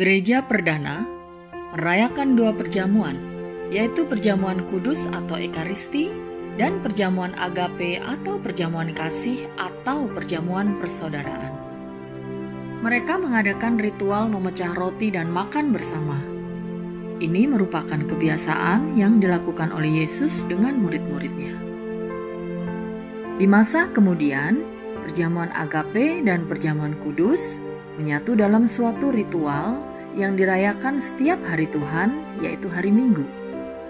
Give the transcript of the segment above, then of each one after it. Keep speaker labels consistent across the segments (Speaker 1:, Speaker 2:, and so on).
Speaker 1: Gereja Perdana merayakan dua perjamuan, yaitu perjamuan kudus atau Ekaristi dan perjamuan agape atau perjamuan kasih atau perjamuan persaudaraan. Mereka mengadakan ritual memecah roti dan makan bersama. Ini merupakan kebiasaan yang dilakukan oleh Yesus dengan murid-muridnya. Di masa kemudian, perjamuan agape dan perjamuan kudus menyatu dalam suatu ritual yang dirayakan setiap hari Tuhan, yaitu hari Minggu,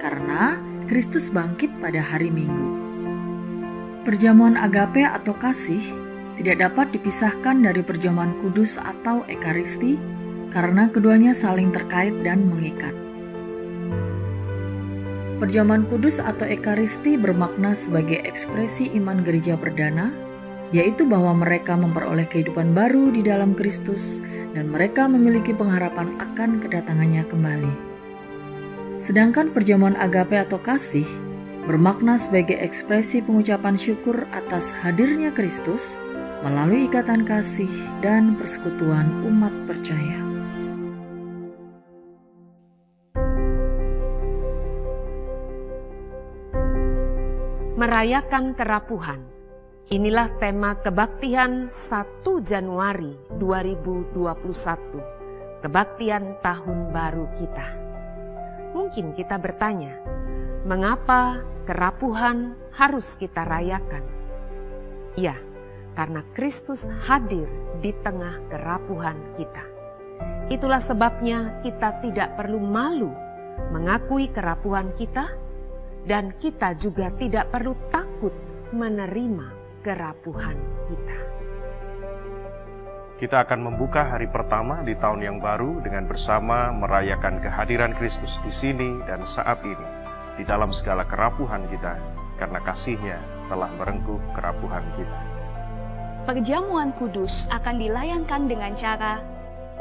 Speaker 1: karena Kristus bangkit pada hari Minggu. Perjamuan agape atau kasih tidak dapat dipisahkan dari perjamuan kudus atau Ekaristi karena keduanya saling terkait dan mengikat. Perjamuan kudus atau Ekaristi bermakna sebagai ekspresi iman gereja perdana, yaitu bahwa mereka memperoleh kehidupan baru di dalam Kristus dan mereka memiliki pengharapan akan kedatangannya kembali. Sedangkan perjamuan agape atau kasih bermakna sebagai ekspresi pengucapan syukur atas hadirnya Kristus melalui ikatan kasih dan persekutuan umat percaya.
Speaker 2: Merayakan kerapuhan. Inilah tema kebaktian 1 Januari 2021, kebaktian tahun baru kita. Mungkin kita bertanya, mengapa kerapuhan harus kita rayakan? Ya, karena Kristus hadir di tengah kerapuhan kita. Itulah sebabnya kita tidak perlu malu mengakui kerapuhan kita, dan kita juga tidak perlu takut menerima kerapuhan kita.
Speaker 3: Kita akan membuka hari pertama di tahun yang baru dengan bersama merayakan kehadiran Kristus di sini dan saat ini, di dalam segala kerapuhan kita, karena kasih-Nya telah merengkuh kerapuhan kita.
Speaker 4: Perjamuan kudus akan dilayankan dengan cara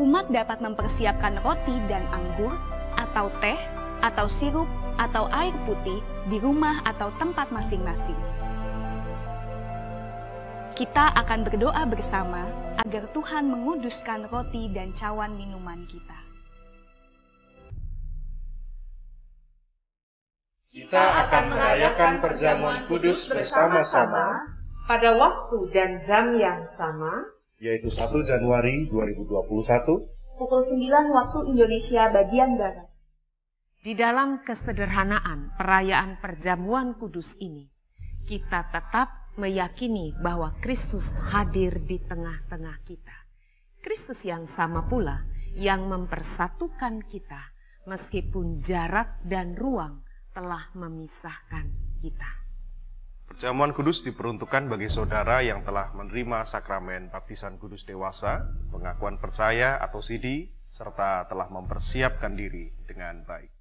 Speaker 4: umat dapat mempersiapkan roti dan anggur, atau teh, atau sirup, atau air putih di rumah atau tempat masing-masing. Kita akan berdoa bersama agar Tuhan menguduskan roti dan cawan minuman kita.
Speaker 5: Kita akan merayakan perjamuan kudus bersama-sama
Speaker 2: pada waktu dan jam yang sama,
Speaker 3: yaitu 1 Januari 2021,
Speaker 4: pukul 9 waktu Indonesia bagian Barat.
Speaker 2: Di dalam kesederhanaan perayaan perjamuan kudus ini, kita tetap meyakini bahwa Kristus hadir di tengah-tengah kita. Kristus yang sama pula yang mempersatukan kita meskipun jarak dan ruang telah memisahkan kita.
Speaker 3: Perjamuan kudus diperuntukkan bagi saudara yang telah menerima sakramen baptisan kudus dewasa, pengakuan percaya atau sidi, serta telah mempersiapkan diri dengan baik.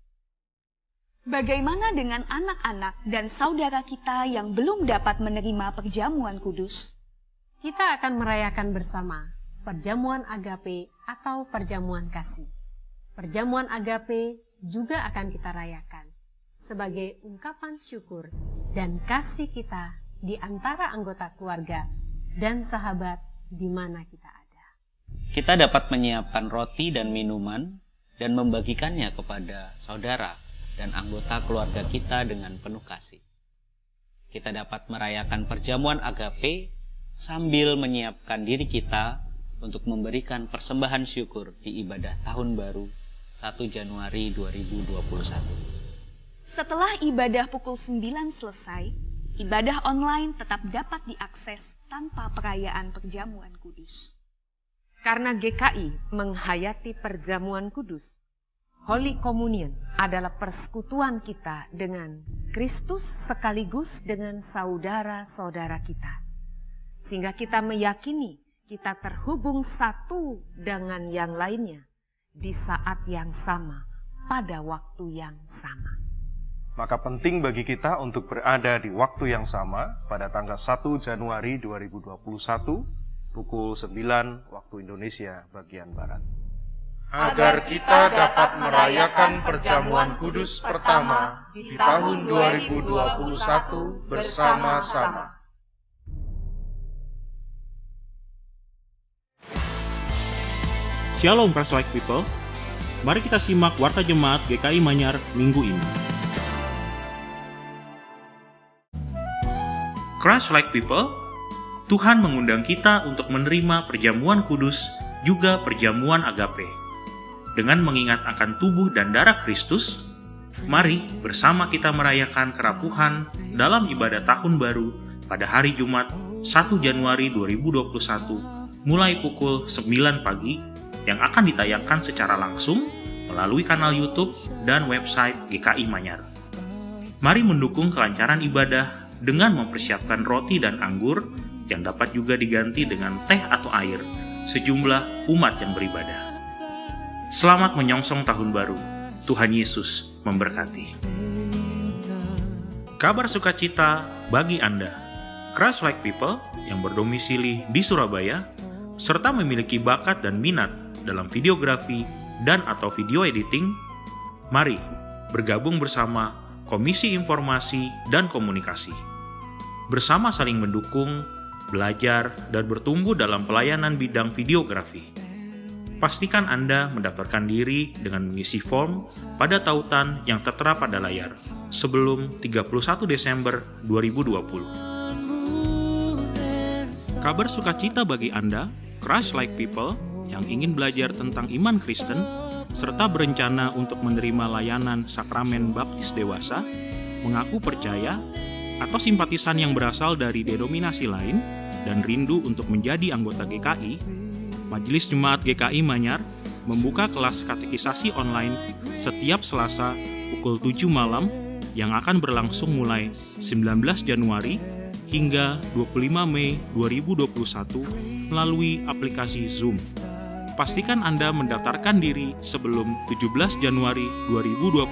Speaker 4: Bagaimana dengan anak-anak dan saudara kita yang belum dapat menerima perjamuan kudus?
Speaker 6: Kita akan merayakan bersama perjamuan agape atau perjamuan kasih. Perjamuan agape juga akan kita rayakan sebagai ungkapan syukur dan kasih kita di antara anggota keluarga dan sahabat di mana kita ada.
Speaker 7: Kita dapat menyiapkan roti dan minuman dan membagikannya kepada saudara dan anggota keluarga kita dengan penuh kasih. Kita dapat merayakan perjamuan agape sambil menyiapkan diri kita untuk memberikan persembahan syukur di ibadah tahun baru 1 Januari 2021.
Speaker 4: Setelah ibadah pukul 9 selesai, ibadah online tetap dapat diakses tanpa perayaan perjamuan kudus.
Speaker 2: Karena GKI menghayati perjamuan kudus, Holy Communion adalah persekutuan kita dengan Kristus sekaligus dengan saudara-saudara kita. Sehingga kita meyakini kita terhubung satu dengan yang lainnya di saat yang sama, pada waktu yang sama.
Speaker 3: Maka penting bagi kita untuk berada di waktu yang sama pada tanggal 1 Januari 2021, pukul 9 waktu Indonesia bagian Barat.
Speaker 5: agar kita dapat merayakan perjamuan kudus pertama di tahun 2021 bersama-sama.
Speaker 8: Shalom Christ-like people, Mari kita simak Warta Jemaat GKI Manyar minggu ini. Christ-like people, Tuhan mengundang kita untuk menerima perjamuan kudus, juga perjamuan agape. Dengan mengingat akan tubuh dan darah Kristus, mari bersama kita merayakan kerapuhan dalam ibadah tahun baru pada hari Jumat 1 Januari 2021 mulai pukul 9 pagi yang akan ditayangkan secara langsung melalui kanal YouTube dan website GKI Manyar. Mari mendukung kelancaran ibadah dengan mempersiapkan roti dan anggur yang dapat juga diganti dengan teh atau air sejumlah umat yang beribadah. Selamat menyongsong tahun baru. Tuhan Yesus memberkati. Kabar sukacita bagi Anda, Christ-like people yang berdomisili di Surabaya, serta memiliki bakat dan minat dalam videografi dan atau video editing. Mari bergabung bersama Komisi Informasi dan Komunikasi. Bersama saling mendukung, belajar, dan bertumbuh dalam pelayanan bidang videografi. Pastikan Anda mendaftarkan diri dengan mengisi form pada tautan yang tertera pada layar sebelum 31 Desember 2020. Kabar sukacita bagi Anda, Christ-like people, yang ingin belajar tentang iman Kristen, serta berencana untuk menerima layanan sakramen baptis dewasa, mengaku percaya, atau simpatisan yang berasal dari denominasi lain, dan rindu untuk menjadi anggota GKI, Majelis Jemaat GKI Manyar membuka kelas katekisasi online setiap Selasa pukul 7 malam yang akan berlangsung mulai 19 Januari hingga 25 Mei 2021 melalui aplikasi Zoom. Pastikan Anda mendaftarkan diri sebelum 17 Januari 2021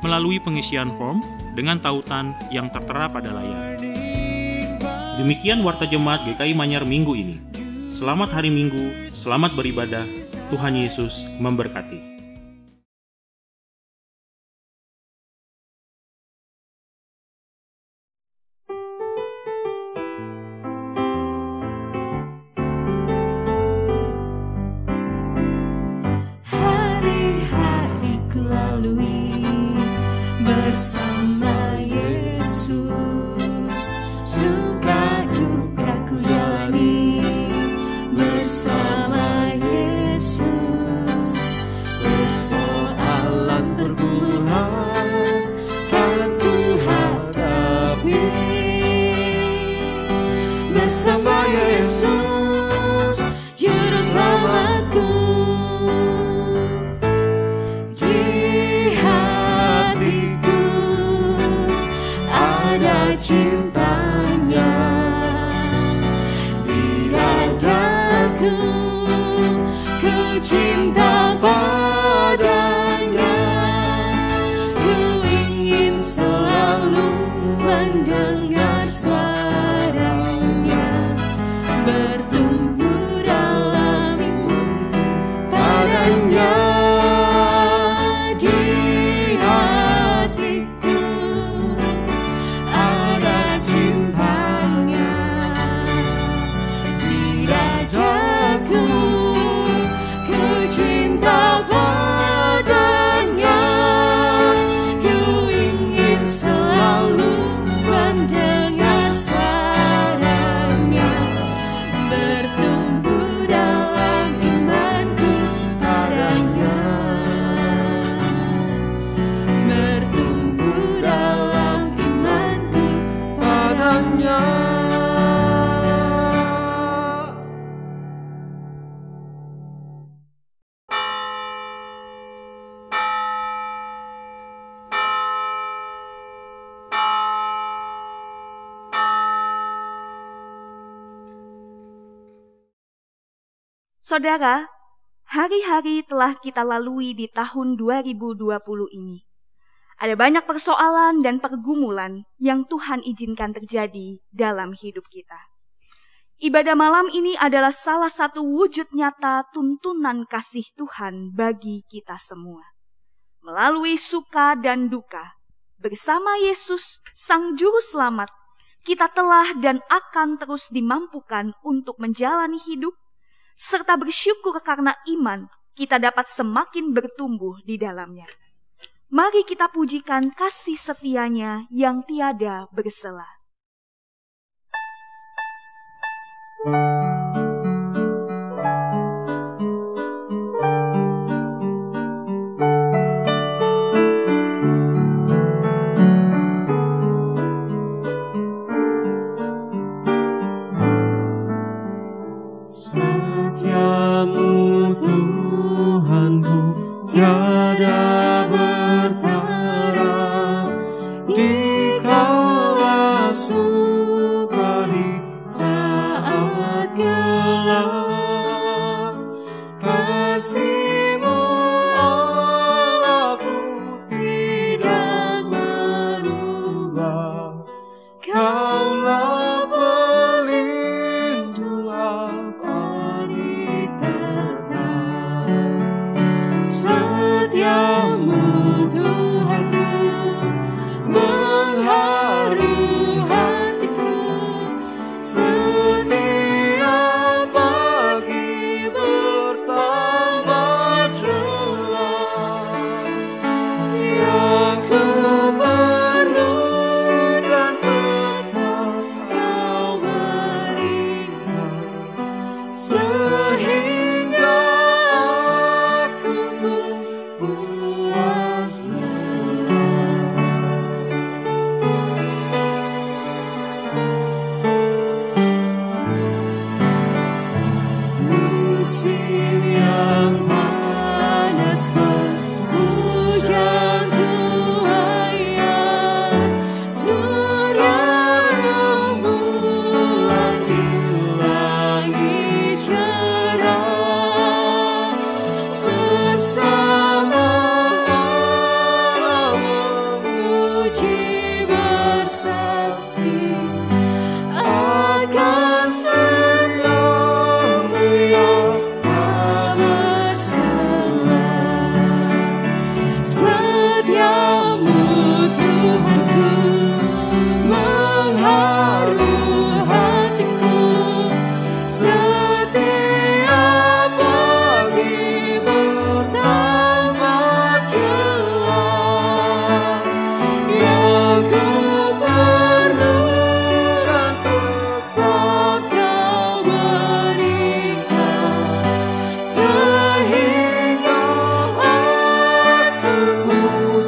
Speaker 8: melalui pengisian form dengan tautan yang tertera pada layar. Demikian Warta Jemaat GKI Manyar minggu ini. Selamat hari Minggu, selamat beribadah, Tuhan Yesus memberkati.
Speaker 9: Bersama Yesus, suka duka ku jalani. Bersama Yesus, persoalan pergumulan kan ku hadapi. Bersama Yesus, Juru Selamatku. Cintanya di dadaku, ku cinta padanya. Ku ingin selalu mendengar suaranya, bertumbuh dalam iman padanya.
Speaker 4: Saudara, hari-hari telah kita lalui di tahun 2020 ini. Ada banyak persoalan dan pergumulan yang Tuhan izinkan terjadi dalam hidup kita. Ibadah malam ini adalah salah satu wujud nyata tuntunan kasih Tuhan bagi kita semua. Melalui suka dan duka, bersama Yesus, Sang Juru Selamat, kita telah dan akan terus dimampukan untuk menjalani hidup, serta bersyukur karena iman kita dapat semakin bertumbuh di dalamnya. Mari kita pujikan kasih setianya yang tiada bersela.
Speaker 9: Setiamu Tuhanku tiada bertara, dikala suka di saat gelap. Kasih-Mu Allahku tidak berubah, Kaulah pelindung abadi tetap. Setiamu Tuhanku mengharu hatiku, setiap pagi bertambah jelas. Yang ku perlukan tetap Kau berikan, sehingga aku pun puas lelah. Musim yang panas penghujan tuaian, surya rembulan di langit cerah, bersama Allah memuji bersaksi akan setiamu yang tak bersela. Setiamu Tuhanku mengharu hatiku, setiap pagi bertambah jelas. Yang ku perlukan tetap Kau berikan, sehingga aku pun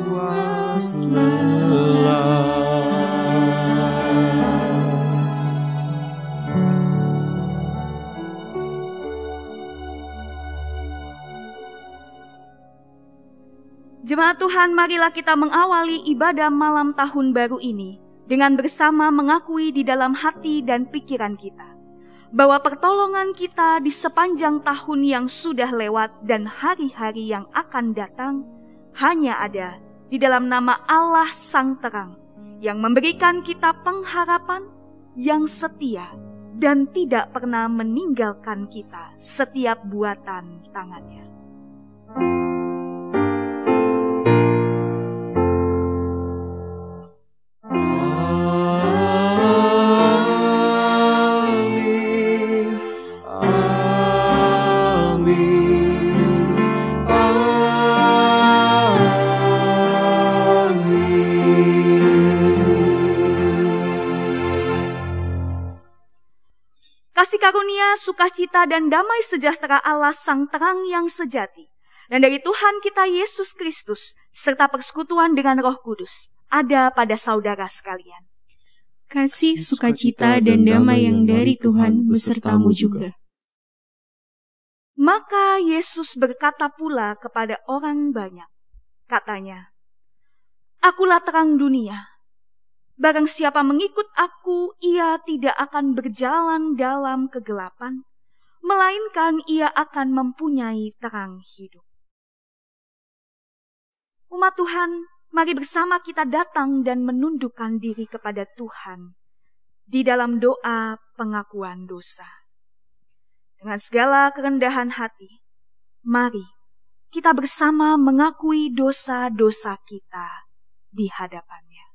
Speaker 9: puas lelah.
Speaker 4: Jemaat Tuhan, marilah kita mengawali ibadah malam tahun baru ini dengan bersama mengakui di dalam hati dan pikiran kita bahwa pertolongan kita di sepanjang tahun yang sudah lewat dan hari-hari yang akan datang hanya ada di dalam nama Allah Sang Terang yang memberikan kita pengharapan yang setia dan tidak pernah meninggalkan kita setiap buatan tangannya.
Speaker 9: Amin, amin, amin.
Speaker 4: Kasih karunia, sukacita, dan damai sejahtera Allah Sang Terang yang sejati, dan dari Tuhan kita Yesus Kristus, serta persekutuan dengan Roh Kudus, ada pada saudara sekalian.
Speaker 10: Kasih, sukacita, dan damai yang dari Tuhan besertamu juga.
Speaker 4: Maka Yesus berkata pula kepada orang banyak, katanya, Akulah terang dunia. Barang siapa mengikut aku, ia tidak akan berjalan dalam kegelapan, melainkan ia akan mempunyai terang hidup. Umat Tuhan, mari bersama kita datang dan menundukkan diri kepada Tuhan di dalam doa pengakuan dosa. Dengan segala kerendahan hati, mari kita bersama mengakui dosa-dosa kita di hadapannya.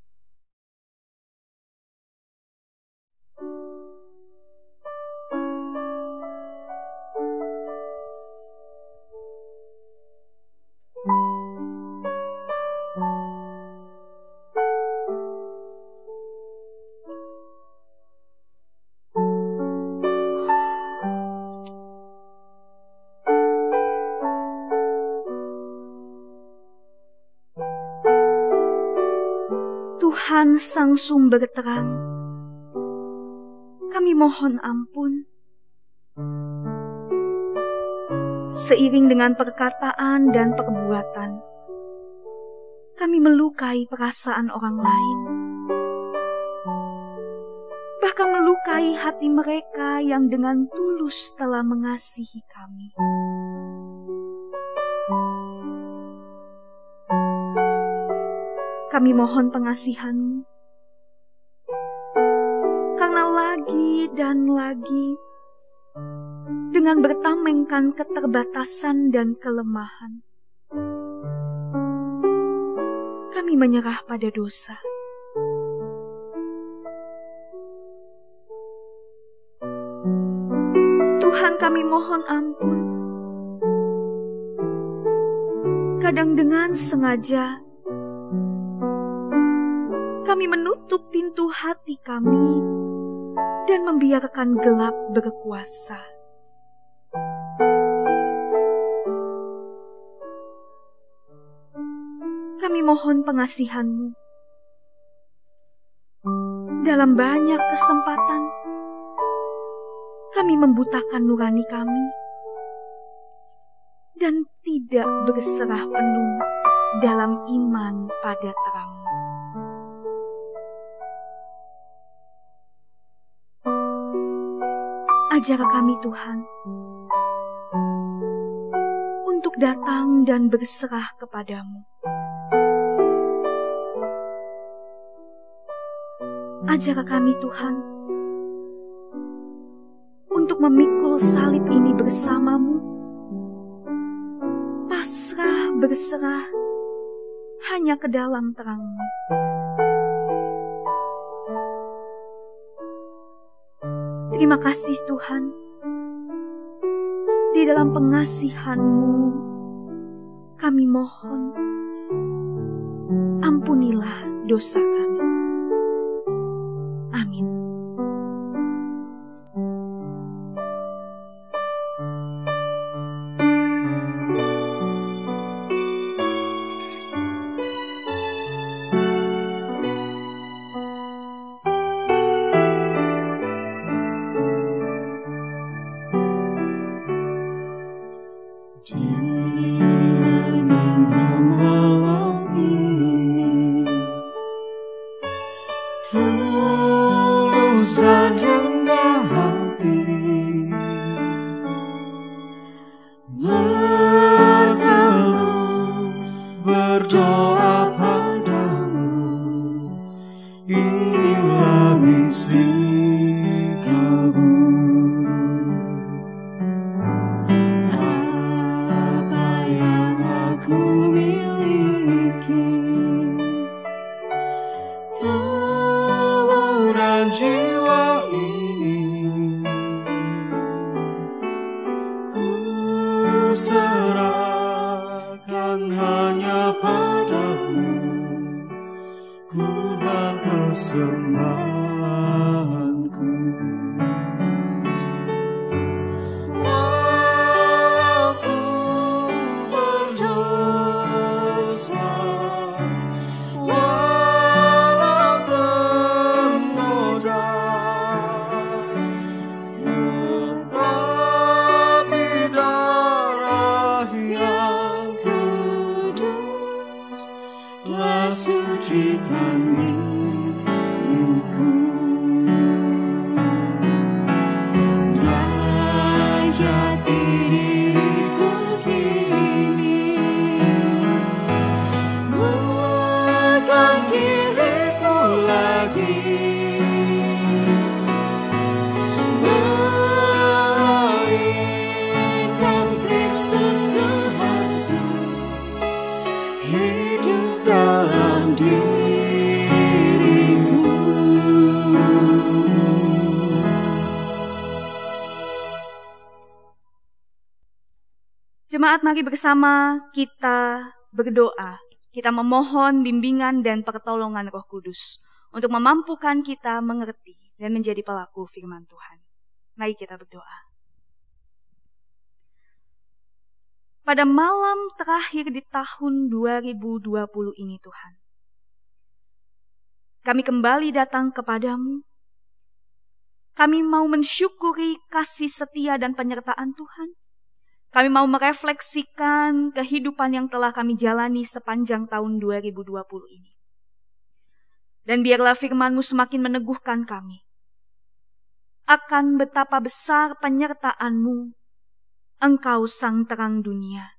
Speaker 11: Tuhan Sang Sumber Terang, kami mohon ampun. Seiring dengan perkataan dan perbuatan, kami melukai perasaan orang lain, bahkan melukai hati mereka yang dengan tulus telah mengasihi kami. Kami mohon pengasihan-Mu, karena lagi dan lagi, dengan bertamengkan keterbatasan dan kelemahan, kami menyerah pada dosa. Tuhan, kami mohon ampun. Kadang dengan sengaja, kami menutup pintu hati kami dan membiarkan gelap berkuasa. Kami mohon pengasihan-Mu. Dalam banyak kesempatan, kami membutakan nurani kami dan tidak berserah penuh dalam iman pada terang-Mu. Ajar kami, Tuhan, untuk datang dan berserah kepada-Mu. Ajar kami, Tuhan, untuk memikul salib ini bersama-Mu, pasrah berserah hanya ke dalam terang-Mu. Terima kasih Tuhan, di dalam pengasihan-Mu kami mohon, ampunilah dosa kami. Amin. Jemaat, mari bersama kita berdoa. Kita memohon bimbingan dan pertolongan Roh Kudus untuk memampukan kita mengerti dan menjadi pelaku firman Tuhan. Mari kita berdoa. Pada malam terakhir di tahun 2020 ini Tuhan, kami kembali datang kepadamu. Kami mau mensyukuri kasih setia dan penyertaan Tuhan. Kami mau merefleksikan kehidupan yang telah kami jalani sepanjang tahun 2020 ini. Dan biarlah firman-Mu semakin meneguhkan kami akan betapa besar penyertaan-Mu, Engkau sang terang dunia.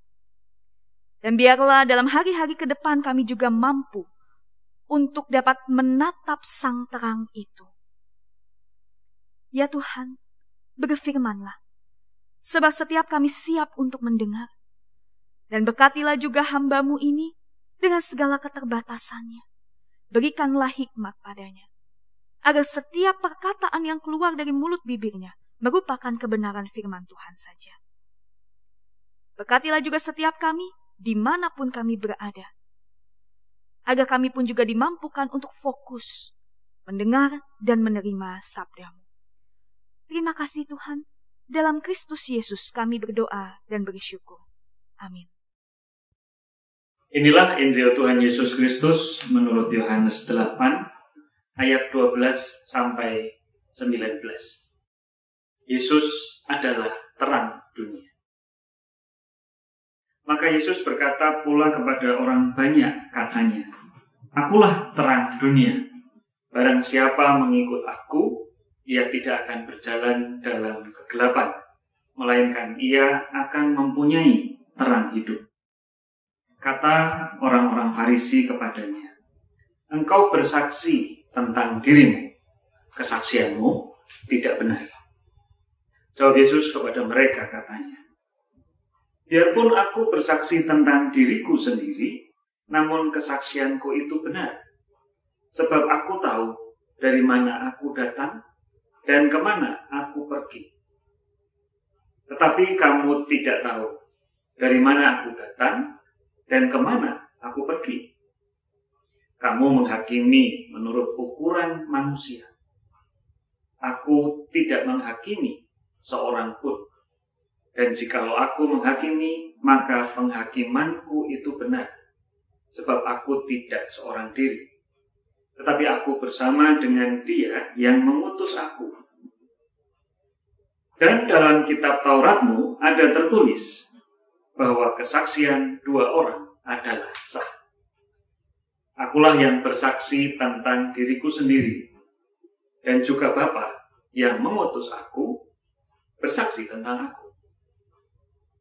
Speaker 11: Dan biarlah dalam hari-hari ke depan kami juga mampu untuk dapat menatap sang terang itu. Ya Tuhan, berfirman-Lah, sebab setiap kami siap untuk mendengar. Dan berkatilah juga hamba-Mu ini dengan segala keterbatasannya. Berikanlah hikmat padanya, agar setiap perkataan yang keluar dari mulut bibirnya merupakan kebenaran firman Tuhan saja. Berkatilah juga setiap kami, dimanapun kami berada, agar kami pun juga dimampukan untuk fokus, mendengar dan menerima sabda-Mu. Terima kasih Tuhan, dalam Kristus Yesus kami berdoa dan bersyukur. Amin.
Speaker 12: Inilah Injil Tuhan Yesus Kristus menurut Yohanes 8, ayat 12 sampai 19. Yesus adalah terang dunia. Maka Yesus berkata pula kepada orang banyak, katanya, "Akulah terang dunia. Barang siapa mengikut aku, ia tidak akan berjalan dalam kegelapan, melainkan ia akan mempunyai terang hidup." Kata orang-orang Farisi kepadanya, "Engkau bersaksi tentang dirimu, kesaksianmu tidak benar." Jawab Yesus kepada mereka, katanya, "Biarpun aku bersaksi tentang diriku sendiri, namun kesaksianku itu benar. Sebab aku tahu dari mana aku datang dan kemana aku pergi. Tetapi kamu tidak tahu dari mana aku datang dan kemana aku pergi. Kamu menghakimi menurut ukuran manusia. Aku tidak menghakimi seorang pun. Dan jikalau aku menghakimi, maka penghakimanku itu benar. Sebab aku tidak seorang diri, tetapi aku bersama dengan Dia yang mengutus aku. Dan dalam kitab Tauratmu ada tertulis bahwa kesaksian dua orang adalah sah. Akulah yang bersaksi tentang diriku sendiri, dan juga Bapa yang mengutus aku bersaksi tentang aku."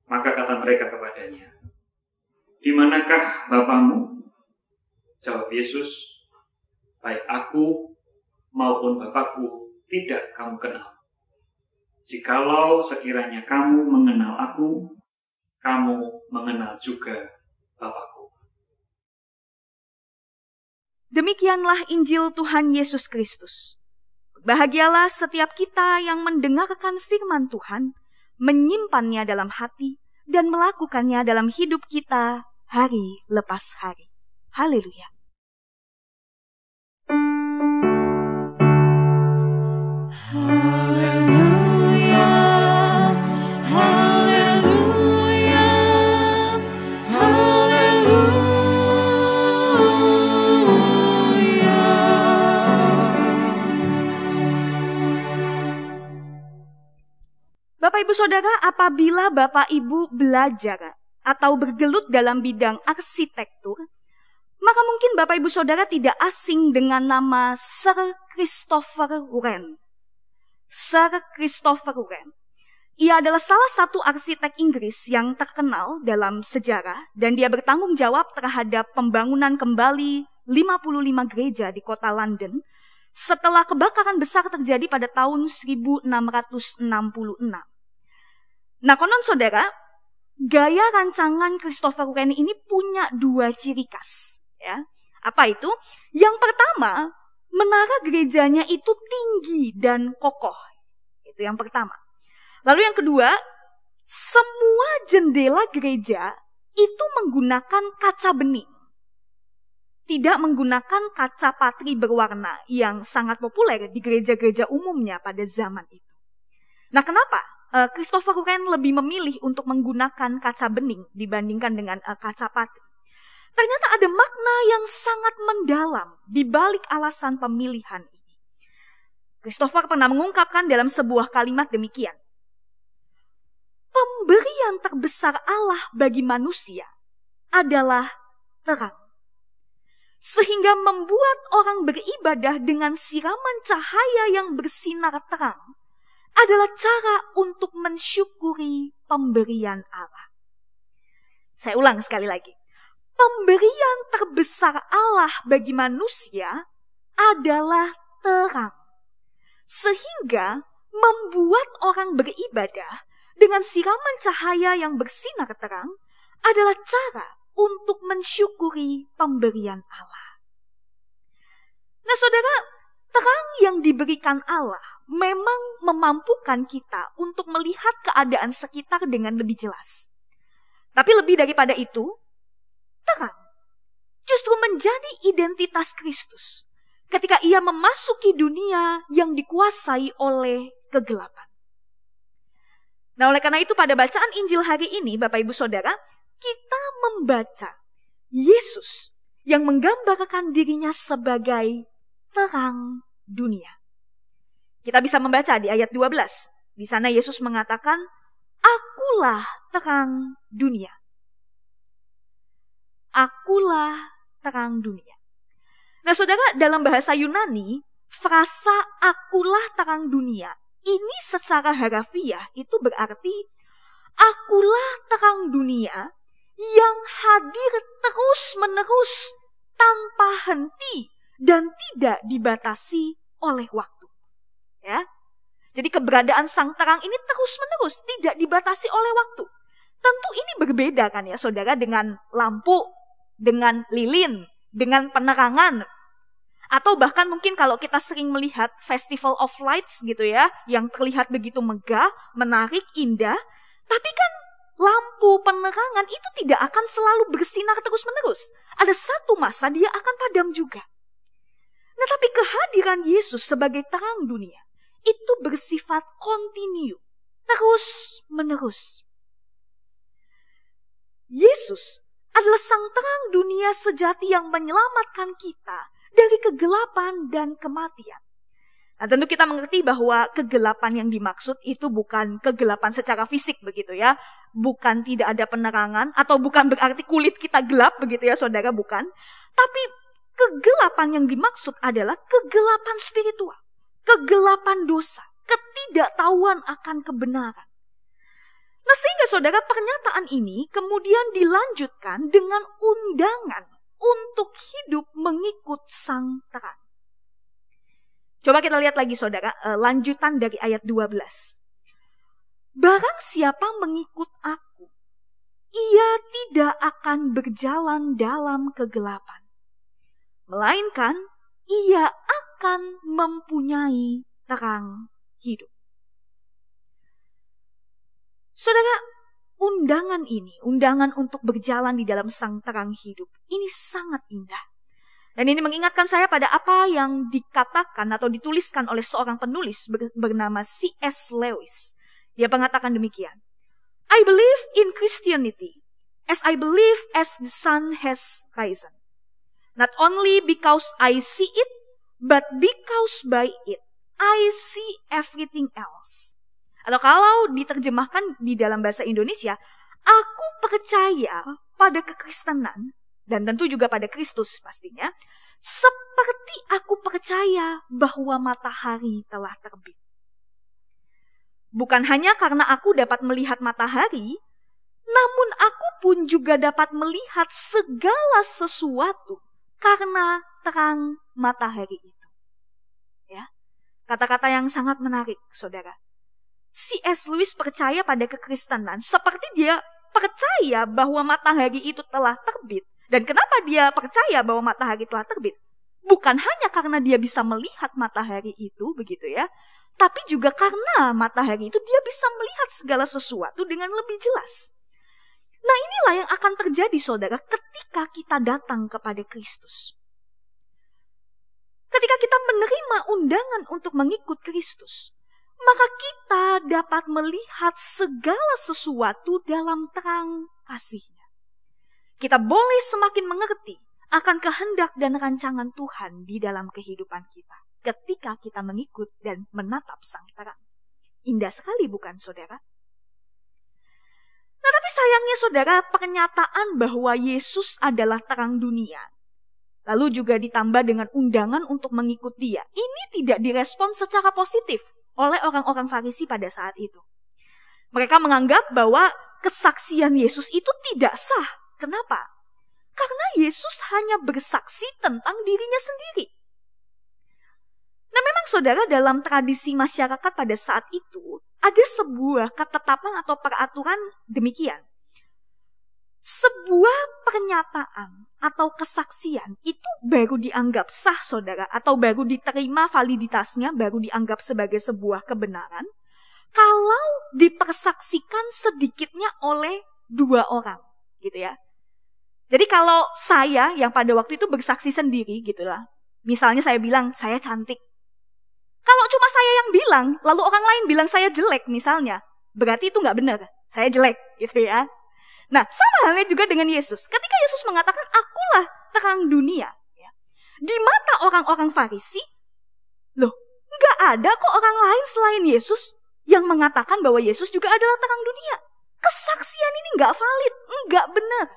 Speaker 12: Maka kata mereka kepadanya, "Di manakah Bapamu?" Jawab Yesus, "Baik aku maupun Bapakku tidak kamu kenal. Jikalau sekiranya kamu mengenal aku, kamu mengenal juga Bapakku."
Speaker 11: Demikianlah Injil Tuhan Yesus Kristus. Bahagialah setiap kita yang mendengarkan firman Tuhan, menyimpannya dalam hati, dan melakukannya dalam hidup kita hari lepas hari. Haleluya.
Speaker 9: Haleluya, haleluya, haleluya.
Speaker 11: Bapak Ibu Saudara, apabila Bapak Ibu belajar atau bergelut dalam bidang arsitektur, maka mungkin Bapak Ibu Saudara tidak asing dengan nama Sir Christopher Wren. Sir Christopher Wren. Ia adalah salah satu arsitek Inggris yang terkenal dalam sejarah, dan dia bertanggung jawab terhadap pembangunan kembali 55 gereja di kota London setelah kebakaran besar terjadi pada tahun 1666. Nah, konon saudara, gaya rancangan Christopher Wren ini punya dua ciri khas. Ya. Apa itu? Yang pertama, menara gerejanya itu tinggi dan kokoh. Itu yang pertama. Lalu yang kedua, semua jendela gereja itu menggunakan kaca bening. Tidak menggunakan kaca patri berwarna yang sangat populer di gereja-gereja umumnya pada zaman itu. Nah, kenapa Christopher Wren lebih memilih untuk menggunakan kaca bening dibandingkan dengan kaca patri? Ternyata ada makna yang sangat mendalam di balik alasan pemilihan ini. Christopher pernah mengungkapkan dalam sebuah kalimat demikian. Pemberian terbesar Allah bagi manusia adalah terang. Sehingga membuat orang beribadah dengan siraman cahaya yang bersinar terang adalah cara untuk mensyukuri pemberian Allah. Saya ulang sekali lagi. Pemberian terbesar Allah bagi manusia adalah terang. Sehingga membuat orang beribadah dengan siraman cahaya yang bersinar terang adalah cara untuk mensyukuri pemberian Allah. Nah saudara, terang yang diberikan Allah memang memampukan kita untuk melihat keadaan sekitar dengan lebih jelas. Tapi lebih daripada itu, terang justru menjadi identitas Kristus ketika ia memasuki dunia yang dikuasai oleh kegelapan. Nah, oleh karena itu pada bacaan Injil hari ini, Bapak Ibu Saudara, kita membaca Yesus yang menggambarkan dirinya sebagai terang dunia. Kita bisa membaca di ayat 12. Di sana Yesus mengatakan, "Akulah terang dunia." Akulah terang dunia. Nah saudara, dalam bahasa Yunani, frasa akulah terang dunia ini secara harafiah itu berarti akulah terang dunia yang hadir terus-menerus tanpa henti dan tidak dibatasi oleh waktu. Ya. Jadi keberadaan sang terang ini terus-menerus, tidak dibatasi oleh waktu. Tentu ini berbeda kan ya saudara dengan lampu, dengan lilin, dengan penerangan. Atau bahkan mungkin kalau kita sering melihat Festival of Lights gitu ya, yang terlihat begitu megah, menarik, indah. Tapi kan lampu penerangan itu tidak akan selalu bersinar terus-menerus. Ada satu masa dia akan padam juga. Nah tapi kehadiran Yesus sebagai terang dunia itu bersifat kontinu, terus-menerus. Yesus adalah sang terang dunia sejati yang menyelamatkan kita dari kegelapan dan kematian. Nah, tentu kita mengerti bahwa kegelapan yang dimaksud itu bukan kegelapan secara fisik begitu ya. Bukan tidak ada penerangan atau bukan berarti kulit kita gelap begitu ya saudara, bukan. Tapi kegelapan yang dimaksud adalah kegelapan spiritual, kegelapan dosa, ketidaktahuan akan kebenaran. Nah sehingga saudara, pernyataan ini kemudian dilanjutkan dengan undangan untuk hidup mengikut sang terang. Coba kita lihat lagi saudara, lanjutan dari ayat 12. Barang siapa mengikut aku, ia tidak akan berjalan dalam kegelapan, melainkan ia akan mempunyai terang hidup. Saudara, undangan ini, undangan untuk berjalan di dalam sang terang hidup, ini sangat indah. Dan ini mengingatkan saya pada apa yang dikatakan atau dituliskan oleh seorang penulis bernama C.S. Lewis. Dia mengatakan demikian. I believe in Christianity as I believe as the sun has risen. Not only because I see it, but because by it I see everything else. Atau kalau diterjemahkan di dalam bahasa Indonesia, aku percaya pada kekristenan, dan tentu juga pada Kristus pastinya, seperti aku percaya bahwa matahari telah terbit. Bukan hanya karena aku dapat melihat matahari, namun aku pun juga dapat melihat segala sesuatu karena terang matahari itu. Ya, kata-kata yang sangat menarik, saudara. C.S. Lewis percaya pada kekristenan seperti dia percaya bahwa matahari itu telah terbit. Dan kenapa dia percaya bahwa matahari telah terbit? Bukan hanya karena dia bisa melihat matahari itu, begitu ya. Tapi juga karena matahari itu dia bisa melihat segala sesuatu dengan lebih jelas. Nah inilah yang akan terjadi saudara ketika kita datang kepada Kristus. Ketika kita menerima undangan untuk mengikut Kristus, maka kita dapat melihat segala sesuatu dalam terang kasih-Nya. kita boleh semakin mengerti akan kehendak dan rancangan Tuhan di dalam kehidupan kita ketika kita mengikut dan menatap sang terang. Indah sekali bukan saudara? Nah, tapi sayangnya saudara, pernyataan bahwa Yesus adalah terang dunia, lalu juga ditambah dengan undangan untuk mengikut dia, ini tidak direspon secara positif oleh orang-orang Farisi pada saat itu. Mereka menganggap bahwa kesaksian Yesus itu tidak sah. Kenapa? Karena Yesus hanya bersaksi tentang dirinya sendiri. Nah, memang saudara, dalam tradisi masyarakat pada saat itu, ada sebuah ketetapan atau peraturan demikian. Sebuah pernyataan atau kesaksian itu baru dianggap sah, saudara, atau baru diterima validitasnya, baru dianggap sebagai sebuah kebenaran, kalau dipersaksikan sedikitnya oleh 2 orang, gitu ya. Jadi kalau saya yang pada waktu itu bersaksi sendiri, gitulah. Misalnya saya bilang, saya cantik. Kalau cuma saya yang bilang, lalu orang lain bilang saya jelek misalnya, berarti itu nggak benar, saya jelek, gitu ya. Nah, sama halnya juga dengan Yesus. Ketika Yesus mengatakan, akulah terang dunia, ya, di mata orang-orang Farisi, loh, nggak ada kok orang lain selain Yesus yang mengatakan bahwa Yesus juga adalah terang dunia. Kesaksian ini nggak valid, nggak benar.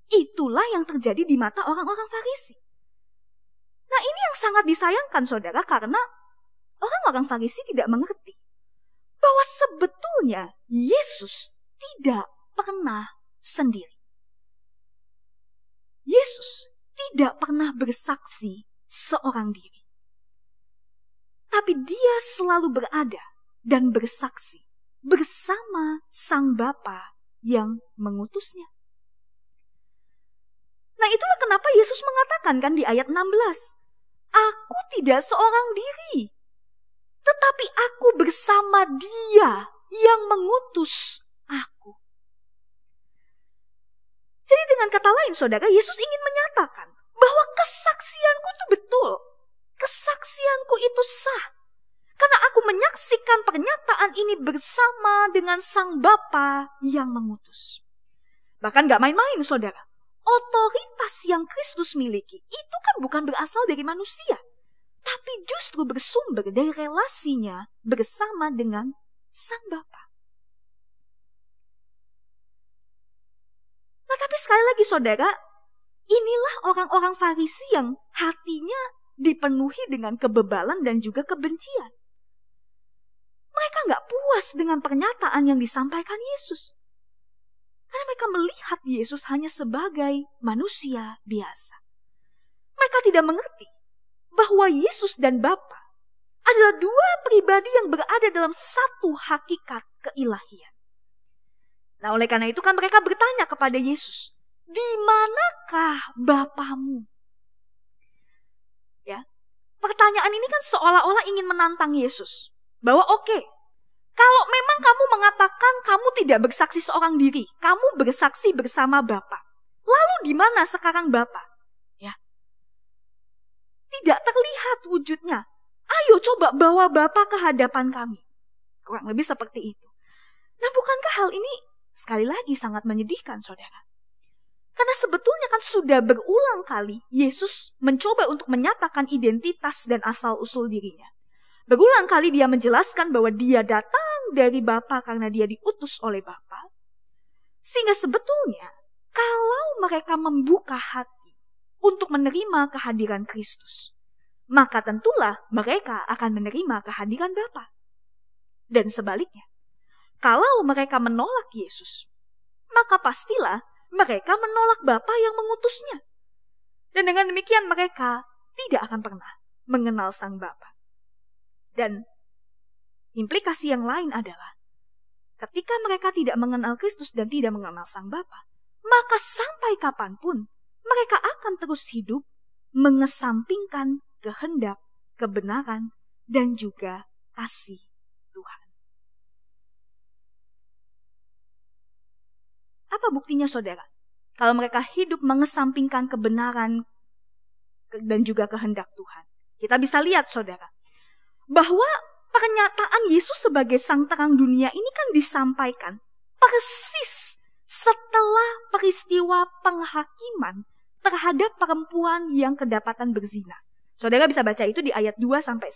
Speaker 11: Itulah yang terjadi di mata orang-orang Farisi. Nah, ini yang sangat disayangkan saudara, karena orang-orang Farisi tidak mengerti bahwa sebetulnya Yesus tidak pernah sendiri. Yesus tidak pernah bersaksi seorang diri. Tapi dia selalu berada dan bersaksi bersama Sang Bapa yang mengutusnya. Nah, itulah kenapa Yesus mengatakan kan di ayat 16, aku tidak seorang diri, tetapi aku bersama Dia yang mengutus aku. Jadi dengan kata lain saudara, Yesus ingin menyatakan bahwa kesaksianku itu betul. Kesaksianku itu sah. Karena aku menyaksikan pernyataan ini bersama dengan Sang Bapa yang mengutus. Bahkan gak main-main saudara. Otoritas yang Kristus miliki itu kan bukan berasal dari manusia, tapi justru bersumber dari relasinya bersama dengan Sang Bapa. Nah, tapi sekali lagi saudara, inilah orang-orang Farisi yang hatinya dipenuhi dengan kebebalan dan juga kebencian. Mereka gak puas dengan pernyataan yang disampaikan Yesus. Karena mereka melihat Yesus hanya sebagai manusia biasa. Mereka tidak mengerti bahwa Yesus dan Bapa adalah 2 pribadi yang berada dalam satu hakikat keilahian. Nah, oleh karena itu kan mereka bertanya kepada Yesus, di manakah Bapamu? Ya, pertanyaan ini kan seolah-olah ingin menantang Yesus. Bahwa oke, kalau memang kamu mengatakan kamu tidak bersaksi seorang diri, kamu bersaksi bersama Bapa. Lalu di mana sekarang Bapa? Ya. Tidak terlihat wujudnya. Ayo coba bawa Bapa ke hadapan kami. Kurang lebih seperti itu. Nah, bukankah hal ini sekali lagi sangat menyedihkan, saudara? Karena sebetulnya kan sudah berulang kali Yesus mencoba untuk menyatakan identitas dan asal-usul dirinya. Berulang kali dia menjelaskan bahwa dia datang dari Bapa karena dia diutus oleh Bapa. Sehingga sebetulnya kalau mereka membuka hati untuk menerima kehadiran Kristus, maka tentulah mereka akan menerima kehadiran Bapa. Dan sebaliknya, kalau mereka menolak Yesus, maka pastilah mereka menolak Bapa yang mengutusnya. Dan dengan demikian mereka tidak akan pernah mengenal Sang Bapa. Dan implikasi yang lain adalah ketika mereka tidak mengenal Kristus dan tidak mengenal Sang Bapa, maka sampai kapanpun mereka akan terus hidup mengesampingkan kehendak, kebenaran, dan juga kasih Tuhan. Apa buktinya saudara? Kalau mereka hidup mengesampingkan kebenaran dan juga kehendak Tuhan. Kita bisa lihat saudara, bahwa pernyataan Yesus sebagai sang terang dunia ini kan disampaikan persis setelah peristiwa penghakiman terhadap perempuan yang kedapatan berzina. Saudara bisa baca itu di ayat 2-11.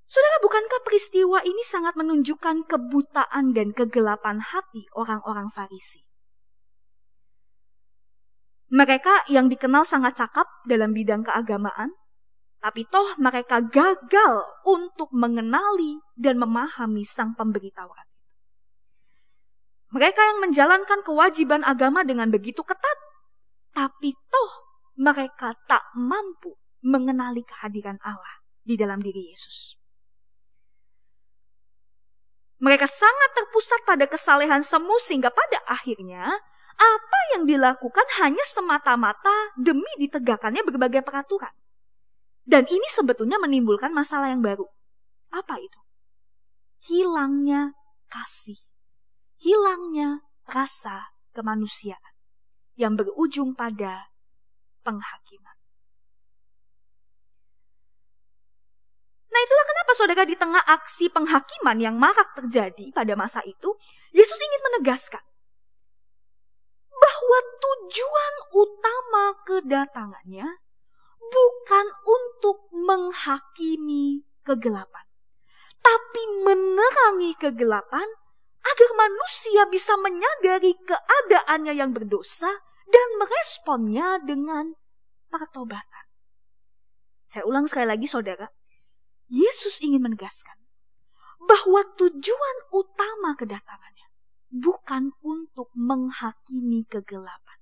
Speaker 11: Saudara, bukankah peristiwa ini sangat menunjukkan kebutaan dan kegelapan hati orang-orang Farisi? Mereka yang dikenal sangat cakap dalam bidang keagamaan, tapi toh mereka gagal untuk mengenali dan memahami sang pemberi Taurat. Mereka yang menjalankan kewajiban agama dengan begitu ketat, tapi toh mereka tak mampu mengenali kehadiran Allah di dalam diri Yesus. Mereka sangat terpusat pada kesalehan semu sehingga pada akhirnya apa yang dilakukan hanya semata-mata demi ditegakkannya berbagai peraturan. Dan ini sebetulnya menimbulkan masalah yang baru. Apa itu? Hilangnya kasih. Hilangnya rasa kemanusiaan yang berujung pada penghakiman. Nah, itulah kenapa saudara di tengah aksi penghakiman yang marak terjadi pada masa itu, Yesus ingin menegaskan bahwa tujuan utama kedatangannya bukan untuk menghakimi kegelapan, tapi menerangi kegelapan agar manusia bisa menyadari keadaannya yang berdosa dan meresponnya dengan pertobatan. Saya ulang sekali lagi saudara, Yesus ingin menegaskan bahwa tujuan utama kedatangannya bukan untuk menghakimi kegelapan,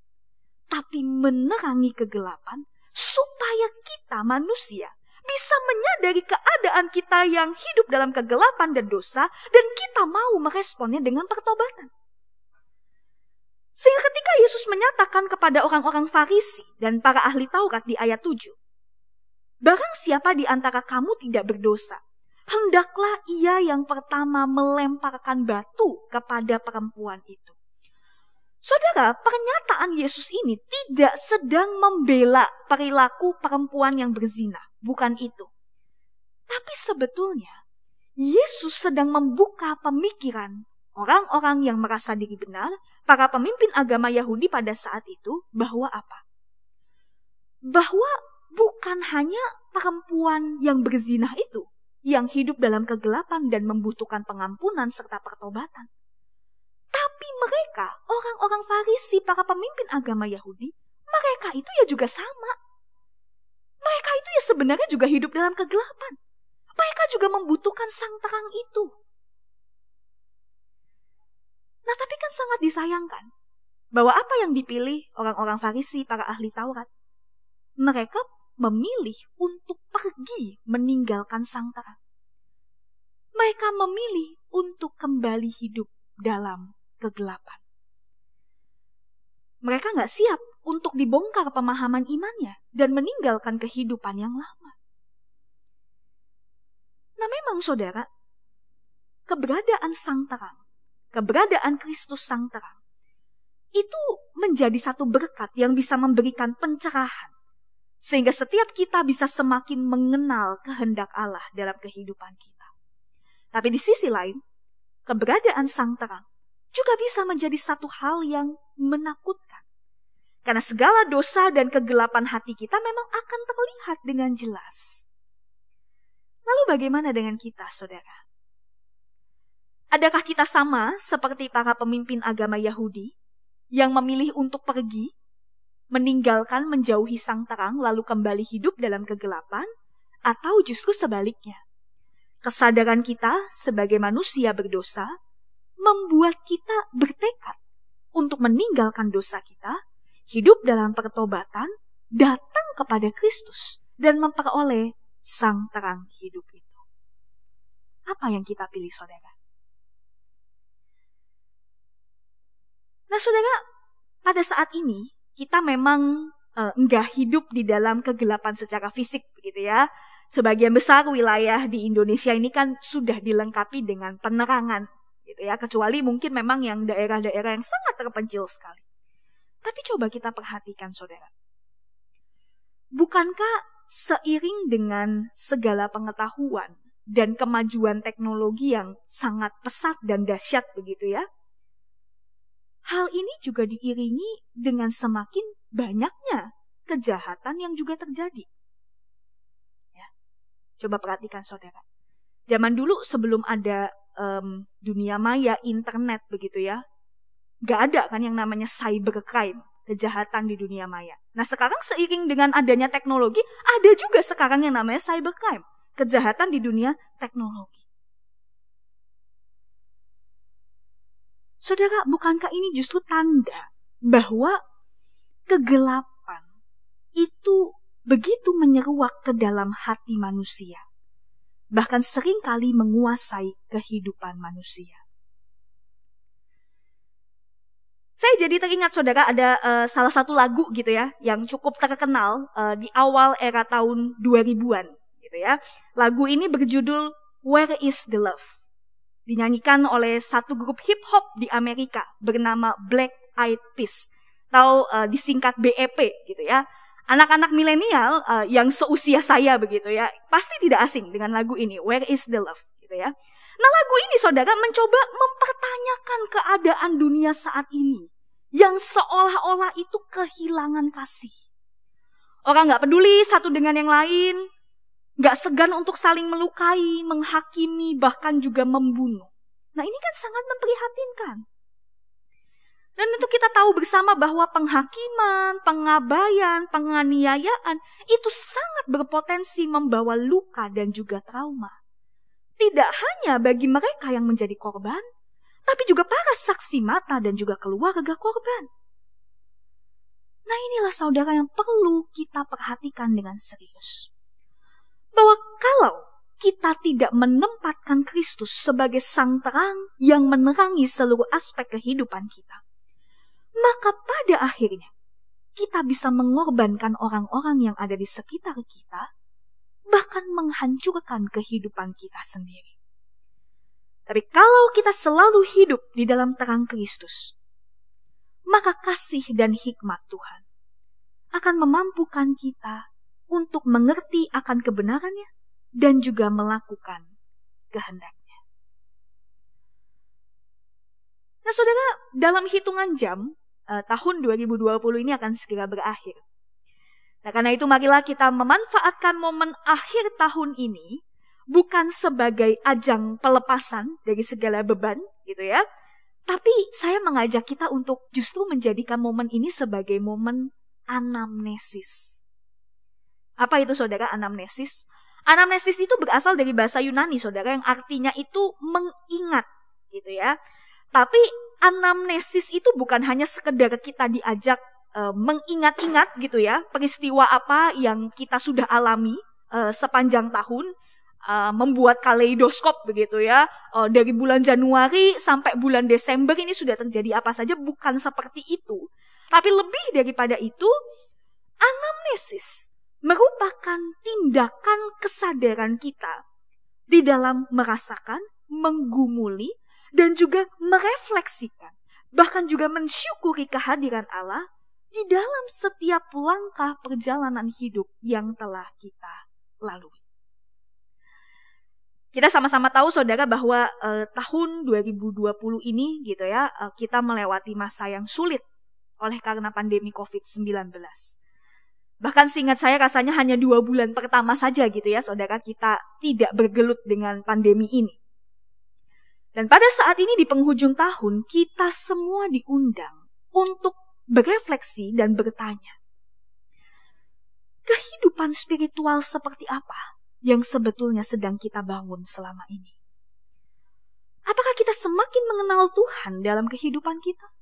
Speaker 11: tapi menerangi kegelapan supaya kita manusia bisa menyadari keadaan kita yang hidup dalam kegelapan dan dosa, dan kita mau meresponnya dengan pertobatan. Sehingga ketika Yesus menyatakan kepada orang-orang Farisi dan para ahli Taurat di ayat 7, barang siapa di antara kamu tidak berdosa, hendaklah ia yang pertama melemparkan batu kepada perempuan itu. Saudara, pernyataan Yesus ini tidak sedang membela perilaku perempuan yang berzina. Bukan itu. Tapi sebetulnya, Yesus sedang membuka pemikiran orang-orang yang merasa diri benar, para pemimpin agama Yahudi pada saat itu, bahwa apa? Bahwa bukan hanya perempuan yang berzina itu yang hidup dalam kegelapan dan membutuhkan pengampunan serta pertobatan. Tapi mereka, orang-orang Farisi, para pemimpin agama Yahudi, mereka itu ya juga sama. Mereka itu ya sebenarnya juga hidup dalam kegelapan. Mereka juga membutuhkan sang terang itu. Nah, tapi kan sangat disayangkan bahwa apa yang dipilih orang-orang Farisi, para ahli Taurat, mereka memilih untuk pergi meninggalkan sang terang. Mereka memilih untuk kembali hidup dalam kegelapan. Mereka nggak siap untuk dibongkar pemahaman imannya dan meninggalkan kehidupan yang lama. Nah, memang saudara, keberadaan sang terang, keberadaan Kristus sang terang, itu menjadi satu berkat yang bisa memberikan pencerahan, sehingga setiap kita bisa semakin mengenal kehendak Allah dalam kehidupan kita. Tapi di sisi lain, keberadaan sang terang juga bisa menjadi satu hal yang menakutkan. Karena segala dosa dan kegelapan hati kita memang akan terlihat dengan jelas. Lalu bagaimana dengan kita, saudara? Adakah kita sama seperti para pemimpin agama Yahudi yang memilih untuk pergi, meninggalkan, menjauhi sang terang, lalu kembali hidup dalam kegelapan? Atau justru sebaliknya? Kesadaran kita sebagai manusia berdosa membuat kita bertekad untuk meninggalkan dosa kita, hidup dalam pertobatan, datang kepada Kristus, dan memperoleh sang terang hidup itu. Apa yang kita pilih, saudara? Nah, saudara, pada saat ini, kita memang enggak hidup di dalam kegelapan secara fisik, begitu ya. Sebagian besar wilayah di Indonesia ini kan sudah dilengkapi dengan penerangan, gitu ya. Kecuali mungkin memang yang daerah-daerah yang sangat terpencil sekali. Tapi coba kita perhatikan, saudara. Bukankah seiring dengan segala pengetahuan dan kemajuan teknologi yang sangat pesat dan dahsyat begitu ya, ini juga diiringi dengan semakin banyaknya kejahatan yang juga terjadi. Ya. Coba perhatikan saudara. Zaman dulu sebelum ada dunia maya, internet begitu ya, gak ada kan yang namanya cybercrime, kejahatan di dunia maya. Nah sekarang seiring dengan adanya teknologi, ada juga sekarang yang namanya cybercrime, kejahatan di dunia teknologi. Saudara, bukankah ini justru tanda bahwa kegelapan itu begitu menyeruak ke dalam hati manusia, bahkan seringkali menguasai kehidupan manusia. Saya jadi teringat saudara ada salah satu lagu gitu ya yang cukup terkenal di awal era tahun 2000-an gitu ya. Lagu ini berjudul Where is the Love? Dinyanyikan oleh satu grup hip hop di Amerika bernama Black Eyed Peas atau disingkat BEP gitu ya. Anak-anak milenial yang seusia saya begitu ya, pasti tidak asing dengan lagu ini, Where is the Love gitu ya. Nah lagu ini saudara mencoba mempertanyakan keadaan dunia saat ini yang seolah-olah itu kehilangan kasih. Orang gak peduli satu dengan yang lain, gak segan untuk saling melukai, menghakimi, bahkan juga membunuh. Nah ini kan sangat memprihatinkan. Dan tentu kita tahu bersama bahwa penghakiman, pengabaian, penganiayaan itu sangat berpotensi membawa luka dan juga trauma. Tidak hanya bagi mereka yang menjadi korban, tapi juga para saksi mata dan juga keluarga korban. Nah inilah saudara yang perlu kita perhatikan dengan serius. Bahwa kalau kita tidak menempatkan Kristus sebagai sang terang yang menerangi seluruh aspek kehidupan kita, maka pada akhirnya kita bisa mengorbankan orang-orang yang ada di sekitar kita, bahkan menghancurkan kehidupan kita sendiri. Tapi kalau kita selalu hidup di dalam terang Kristus, maka kasih dan hikmat Tuhan akan memampukan kita untuk mengerti akan kebenarannya dan juga melakukan kehendaknya. Nah saudara, dalam hitungan jam, tahun 2020 ini akan segera berakhir. Nah karena itu marilah kita memanfaatkan momen akhir tahun ini bukan sebagai ajang pelepasan dari segala beban gitu ya. Tapi saya mengajak kita untuk justru menjadikan momen ini sebagai momen anamnesis. Apa itu saudara anamnesis? Anamnesis itu berasal dari bahasa Yunani saudara yang artinya itu mengingat gitu ya. Tapi anamnesis itu bukan hanya sekedar kita diajak mengingat-ingat gitu ya, peristiwa apa yang kita sudah alami sepanjang tahun, membuat kaleidoskop begitu ya, dari bulan Januari sampai bulan Desember ini sudah terjadi apa saja, bukan seperti itu. Tapi lebih daripada itu, anamnesis merupakan tindakan kesadaran kita di dalam merasakan, menggumuli, dan juga merefleksikan, bahkan juga mensyukuri kehadiran Allah di dalam setiap langkah perjalanan hidup yang telah kita lalui. Kita sama-sama tahu saudara bahwa tahun 2020 ini gitu ya, kita melewati masa yang sulit oleh karena pandemi COVID-19. Bahkan seingat saya rasanya hanya 2 bulan pertama saja gitu ya saudara kita tidak bergelut dengan pandemi ini. Dan pada saat ini di penghujung tahun, kita semua diundang untuk berefleksi dan bertanya, kehidupan spiritual seperti apa yang sebetulnya sedang kita bangun selama ini? Apakah kita semakin mengenal Tuhan dalam kehidupan kita?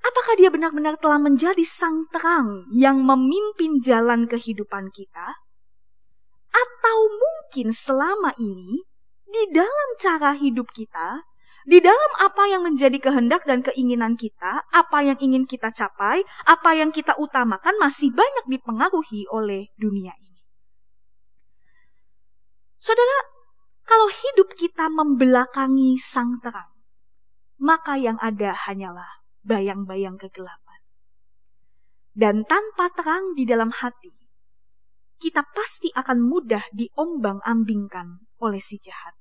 Speaker 11: Apakah Dia benar-benar telah menjadi sang terang yang memimpin jalan kehidupan kita? Atau mungkin selama ini, di dalam cara hidup kita, di dalam apa yang menjadi kehendak dan keinginan kita, apa yang ingin kita capai, apa yang kita utamakan masih banyak dipengaruhi oleh dunia ini. Saudara, kalau hidup kita membelakangi sang terang, maka yang ada hanyalah bayang-bayang kegelapan. Dan tanpa terang di dalam hati, kita pasti akan mudah diombang-ambingkan oleh si jahat.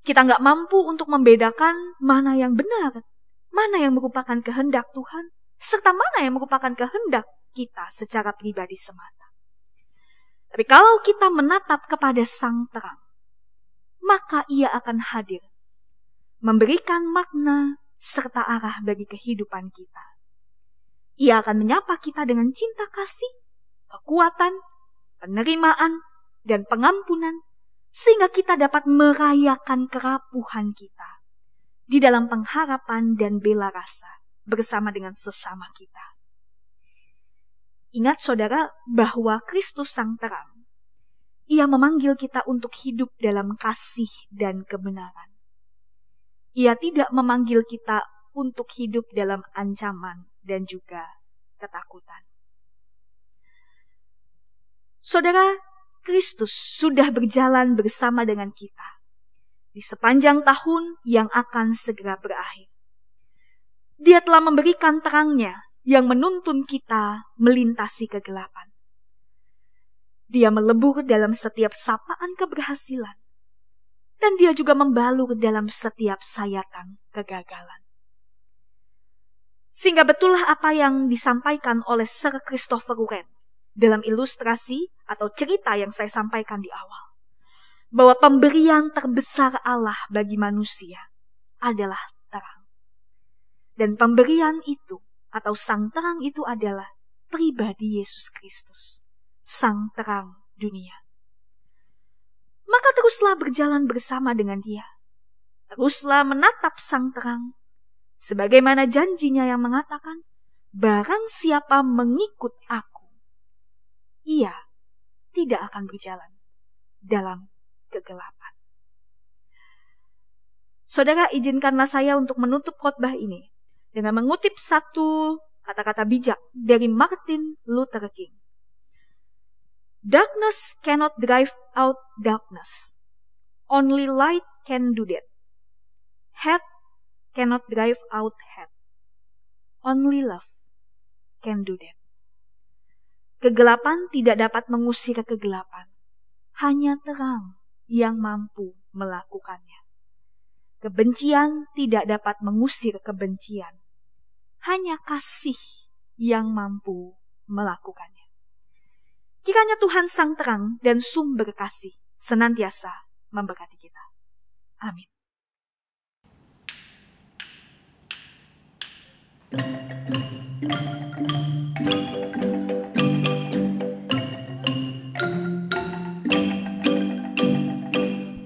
Speaker 11: Kita nggak mampu untuk membedakan mana yang benar mana yang merupakan kehendak Tuhan, serta mana yang merupakan kehendak kita secara pribadi semata. Tapi kalau kita menatap kepada Sang Terang, maka Ia akan hadir, memberikan makna serta arah bagi kehidupan kita. Ia akan menyapa kita dengan cinta kasih, kekuatan, penerimaan, dan pengampunan, sehingga kita dapat merayakan kerapuhan kita di dalam pengharapan dan bela rasa bersama dengan sesama kita. Ingat saudara bahwa Kristus Sang Terang, Ia memanggil kita untuk hidup dalam kasih dan kebenaran. Ia tidak memanggil kita untuk hidup dalam ancaman dan juga ketakutan. Saudara, Kristus sudah berjalan bersama dengan kita di sepanjang tahun yang akan segera berakhir. Dia telah memberikan terangnya yang menuntun kita melintasi kegelapan. Dia melebur dalam setiap sapaan keberhasilan, dan dia juga membalur dalam setiap sayatan kegagalan. Sehingga betullah apa yang disampaikan oleh Sir Christopher Wren dalam ilustrasi atau cerita yang saya sampaikan di awal, bahwa pemberian terbesar Allah bagi manusia adalah terang. Dan pemberian itu atau Sang Terang itu adalah pribadi Yesus Kristus, Sang Terang dunia. Maka teruslah berjalan bersama dengan Dia. Teruslah menatap Sang Terang, sebagaimana janjinya yang mengatakan, barang siapa mengikut aku, ia tidak akan berjalan dalam kegelapan. Saudara, izinkanlah saya untuk menutup khotbah ini dengan mengutip satu kata-kata bijak dari Martin Luther King. Darkness cannot drive out darkness. Only light can do that. Hate cannot drive out hate. Only love can do that. Kegelapan tidak dapat mengusir kegelapan. Hanya terang yang mampu melakukannya. Kebencian tidak dapat mengusir kebencian. Hanya kasih yang mampu melakukannya. Kiranya Tuhan Sang Terang dan sumber kasih senantiasa memberkati kita. Amin.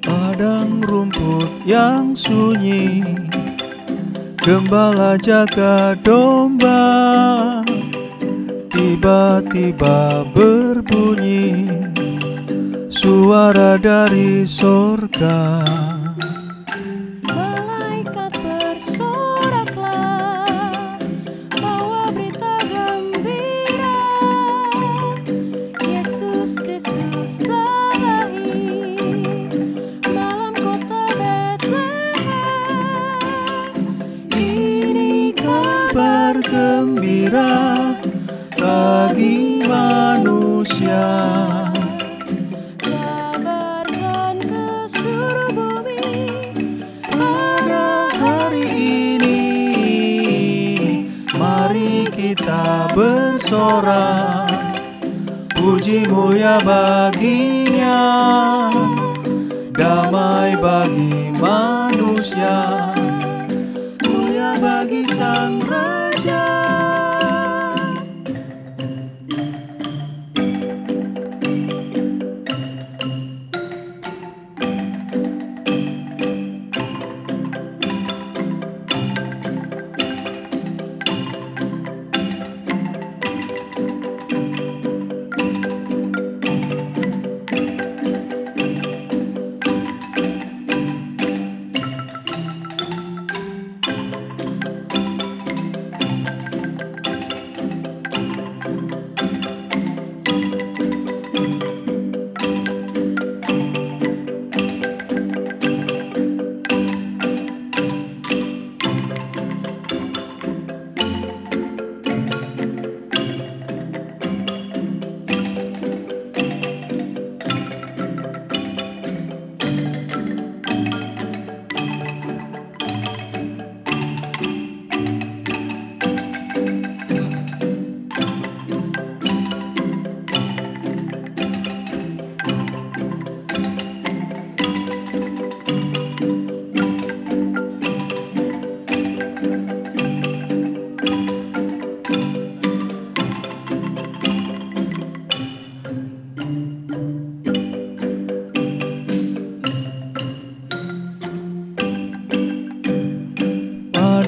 Speaker 13: Padang rumput yang sunyi, gembala jaga domba, tiba-tiba berbunyi suara dari sorga.
Speaker 9: Malaikat bersoraklah, bawa berita gembira, Yesus Kristus telah lahir dalam kota Betlehem.
Speaker 13: Ini kabar gembira bagi manusia.
Speaker 9: Kabarkan ke seluruh bumi
Speaker 13: pada hari ini, mari kita bersorak, puji mulia baginya, damai bagi manusia, mulia bagi Sang Raja.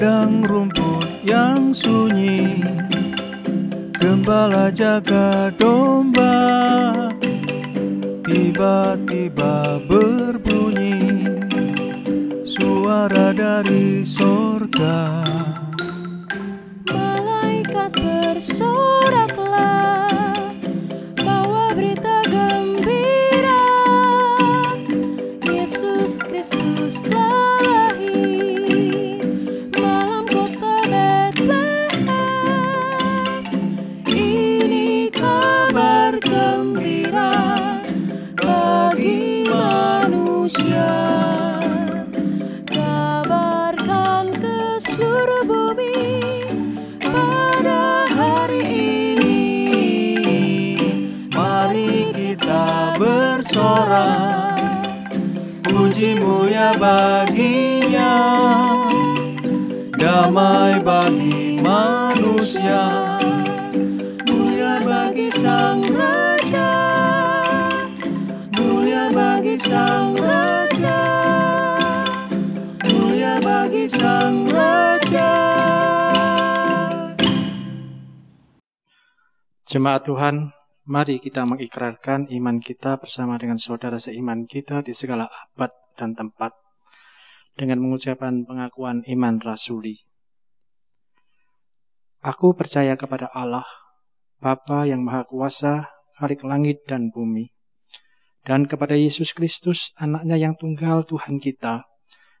Speaker 13: padang rumput yang sunyi, gembala jaga domba tiba-tiba berbunyi, suara dari sorga.
Speaker 9: Malaikat bersoraklah, bawa berita gembira, Yesus Kristus telah lahir, malam kota Betlehem. Ini kabar gembira bagi manusia, kabarkan ke seluruh bumi pada hari ini.
Speaker 13: Mari kita bersorak, puji mulia baginya, damai bagi manusia, mulia bagi Sang Raja, mulia bagi Sang Raja, mulia bagi Sang Raja.
Speaker 14: Jemaat Tuhan, mari kita mengikrarkan iman kita bersama dengan saudara seiman kita di segala abad dan tempat dengan mengucapkan pengakuan iman rasuli. Aku percaya kepada Allah, Bapa yang Maha Kuasa, Khalik langit dan bumi, dan kepada Yesus Kristus, anaknya yang tunggal Tuhan kita,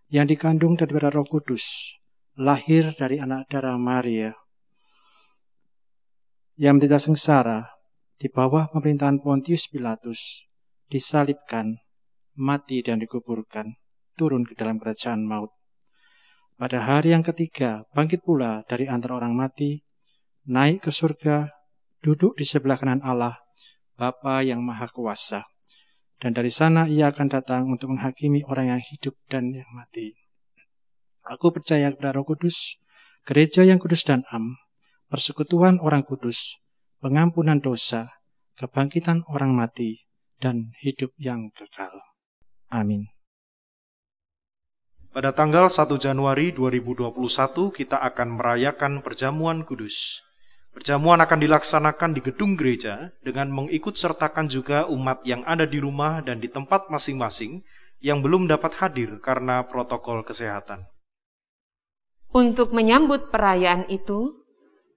Speaker 14: yang dikandung daripada Roh Kudus, lahir dari anak darah Maria, yang menderita sengsara di bawah pemerintahan Pontius Pilatus, disalibkan, mati dan dikuburkan, turun ke dalam kerajaan maut. Pada hari yang ketiga, bangkit pula dari antara orang mati, naik ke surga, duduk di sebelah kanan Allah, Bapa yang Maha Kuasa. Dan dari sana ia akan datang untuk menghakimi orang yang hidup dan yang mati. Aku percaya kepada Roh Kudus, gereja yang kudus dan am, persekutuan orang kudus, pengampunan dosa, kebangkitan orang mati, dan hidup yang kekal. Amin.
Speaker 3: Pada tanggal 1 Januari 2021 kita akan merayakan perjamuan kudus. Perjamuan akan dilaksanakan di gedung gereja dengan mengikut sertakan juga umat yang ada di rumah dan di tempat masing-masing yang belum dapat hadir karena protokol kesehatan.
Speaker 2: Untuk menyambut perayaan itu,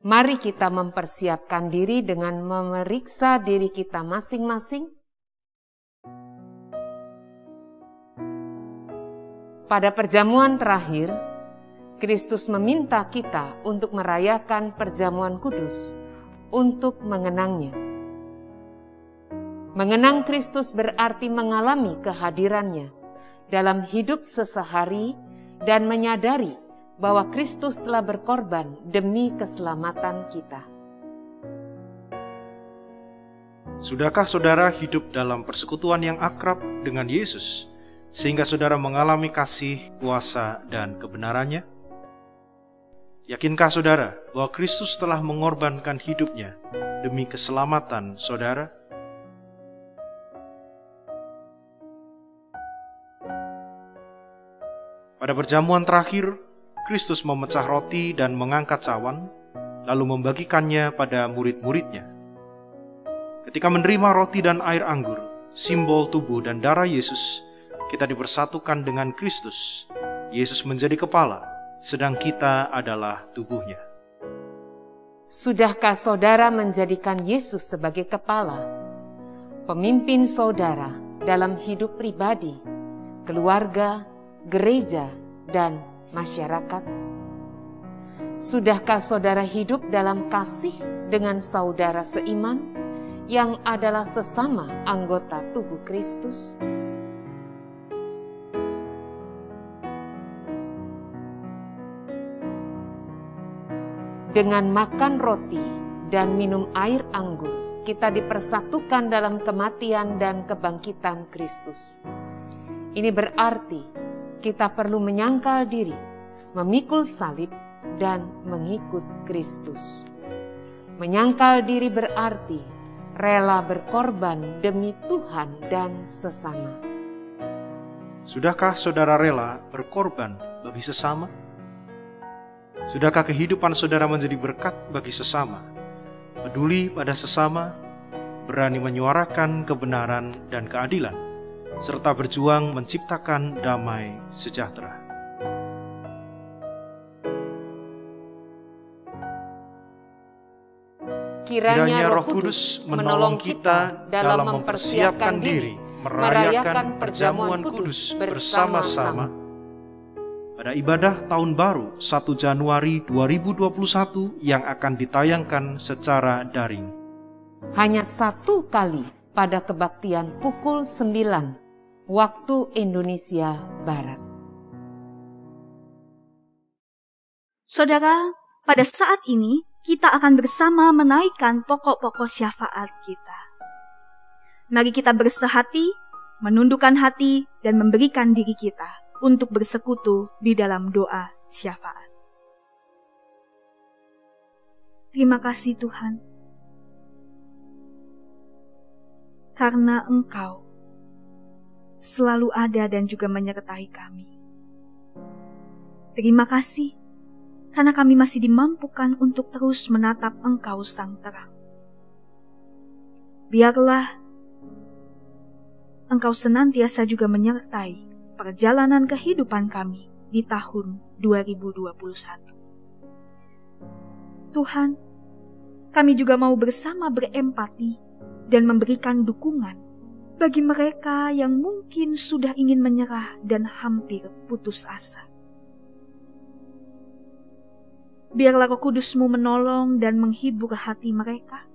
Speaker 2: mari kita mempersiapkan diri dengan memeriksa diri kita masing-masing. Pada perjamuan terakhir, Kristus meminta kita untuk merayakan perjamuan kudus, untuk mengenangnya. Mengenang Kristus berarti mengalami kehadirannya dalam hidup sesehari dan menyadari bahwa Kristus telah berkorban demi keselamatan kita.
Speaker 3: Sudahkah saudara hidup dalam persekutuan yang akrab dengan Yesus, sehingga saudara mengalami kasih, kuasa, dan kebenarannya? Yakinkah saudara bahwa Kristus telah mengorbankan hidupnya demi keselamatan saudara? Pada perjamuan terakhir, Kristus memecah roti dan mengangkat cawan, lalu membagikannya pada murid-muridnya. Ketika menerima roti dan air anggur, simbol tubuh dan darah Yesus, kita dipersatukan dengan Kristus. Yesus menjadi kepala, sedang kita adalah tubuhnya.
Speaker 2: Sudahkah saudara menjadikan Yesus sebagai kepala, pemimpin saudara dalam hidup pribadi, keluarga, gereja, dan masyarakat? Sudahkah saudara hidup dalam kasih dengan saudara seiman yang adalah sesama anggota tubuh Kristus? Dengan makan roti dan minum air anggur, kita dipersatukan dalam kematian dan kebangkitan Kristus. Ini berarti kita perlu menyangkal diri, memikul salib, dan mengikut Kristus. Menyangkal diri berarti rela berkorban demi Tuhan dan sesama.
Speaker 3: Sudahkah saudara rela berkorban bagi sesama? Sudahkah kehidupan saudara menjadi berkat bagi sesama, peduli pada sesama, berani menyuarakan kebenaran dan keadilan, serta berjuang menciptakan damai sejahtera? Kiranya Roh Kudus menolong kita dalam mempersiapkan diri merayakan perjamuan kudus bersama-sama pada ibadah Tahun Baru 1 Januari 2021 yang akan ditayangkan secara daring.
Speaker 2: Hanya satu kali pada kebaktian pukul 9 waktu Indonesia Barat.
Speaker 11: Saudara, pada saat ini kita akan bersama menaikkan pokok-pokok syafaat kita. Mari kita bersehati, menundukkan hati, dan memberikan diri kita untuk bersekutu di dalam doa syafaat. Terima kasih Tuhan, karena Engkau selalu ada dan juga menyertai kami. Terima kasih, karena kami masih dimampukan untuk terus menatap Engkau Sang Terang. Biarlah Engkau senantiasa juga menyertai perjalanan kehidupan kami di tahun 2021. Tuhan, kami juga mau bersama berempati dan memberikan dukungan bagi mereka yang mungkin sudah ingin menyerah dan hampir putus asa. Biarlah Roh Kudus-Mu menolong dan menghibur hati mereka,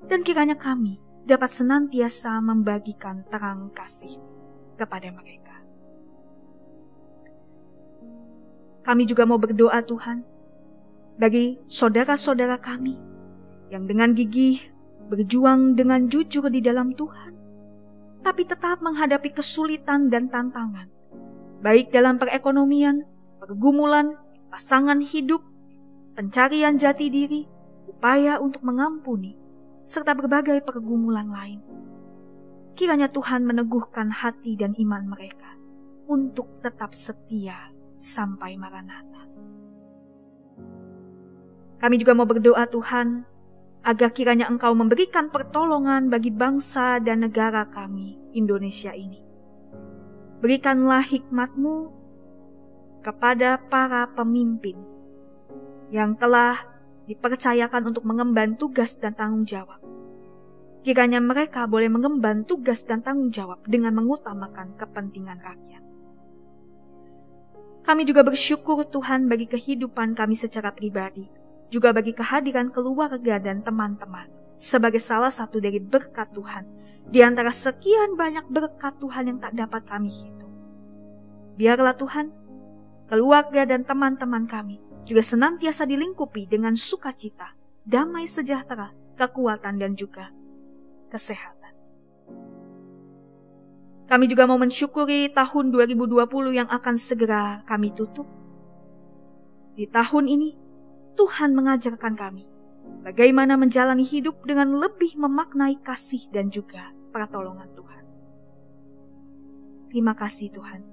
Speaker 11: dan kiranya kami dapat senantiasa membagikan terang kasih kepada mereka. Kami juga mau berdoa Tuhan, bagi saudara-saudara kami yang dengan gigih berjuang dengan jujur di dalam Tuhan, tapi tetap menghadapi kesulitan dan tantangan, baik dalam perekonomian, pergumulan, pasangan hidup, pencarian jati diri, upaya untuk mengampuni, serta berbagai pergumulan lain. Kiranya Tuhan meneguhkan hati dan iman mereka untuk tetap setia sampai Maranatha. Kami juga mau berdoa Tuhan, agar kiranya Engkau memberikan pertolongan bagi bangsa dan negara kami, Indonesia ini. Berikanlah hikmat-Mu kepada para pemimpin yang telah dipercayakan untuk mengemban tugas dan tanggung jawab. Kiranya mereka boleh mengemban tugas dan tanggung jawab dengan mengutamakan kepentingan rakyat. Kami juga bersyukur Tuhan bagi kehidupan kami secara pribadi, juga bagi kehadiran keluarga dan teman-teman sebagai salah satu dari berkat Tuhan di antara sekian banyak berkat Tuhan yang tak dapat kami hitung. Biarlah Tuhan, keluarga dan teman-teman kami juga senantiasa dilingkupi dengan sukacita, damai sejahtera, kekuatan dan juga kesehatan. Kami juga mau mensyukuri tahun 2020 yang akan segera kami tutup. Di tahun ini, Tuhan mengajarkan kami bagaimana menjalani hidup dengan lebih memaknai kasih dan juga pertolongan Tuhan. Terima kasih Tuhan.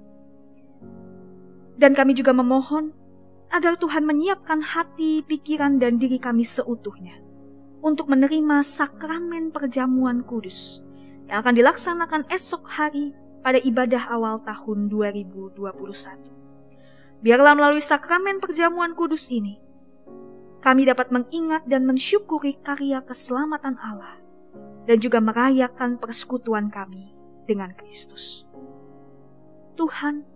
Speaker 11: Dan kami juga memohon agar Tuhan menyiapkan hati, pikiran, dan diri kami seutuhnya untuk menerima sakramen perjamuan kudus yang akan dilaksanakan esok hari pada ibadah awal tahun 2021. Biarlah melalui sakramen perjamuan kudus ini, kami dapat mengingat dan mensyukuri karya keselamatan Allah dan juga merayakan persekutuan kami dengan Kristus. Tuhan,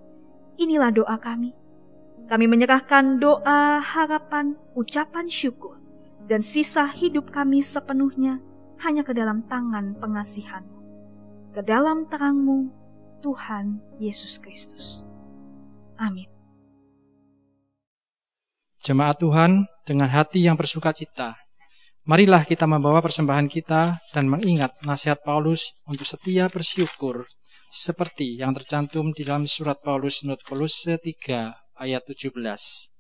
Speaker 11: inilah doa kami. Kami menyerahkan doa, harapan, ucapan syukur, dan sisa hidup kami sepenuhnya hanya ke dalam tangan pengasihan-Mu. Ke dalam terang-Mu, Tuhan Yesus Kristus. Amin.
Speaker 14: Jemaat Tuhan, dengan hati yang bersukacita, marilah kita membawa persembahan kita dan mengingat nasihat Paulus untuk setia bersyukur, seperti yang tercantum di dalam surat Paulus menurut Kolose 3 ayat 17.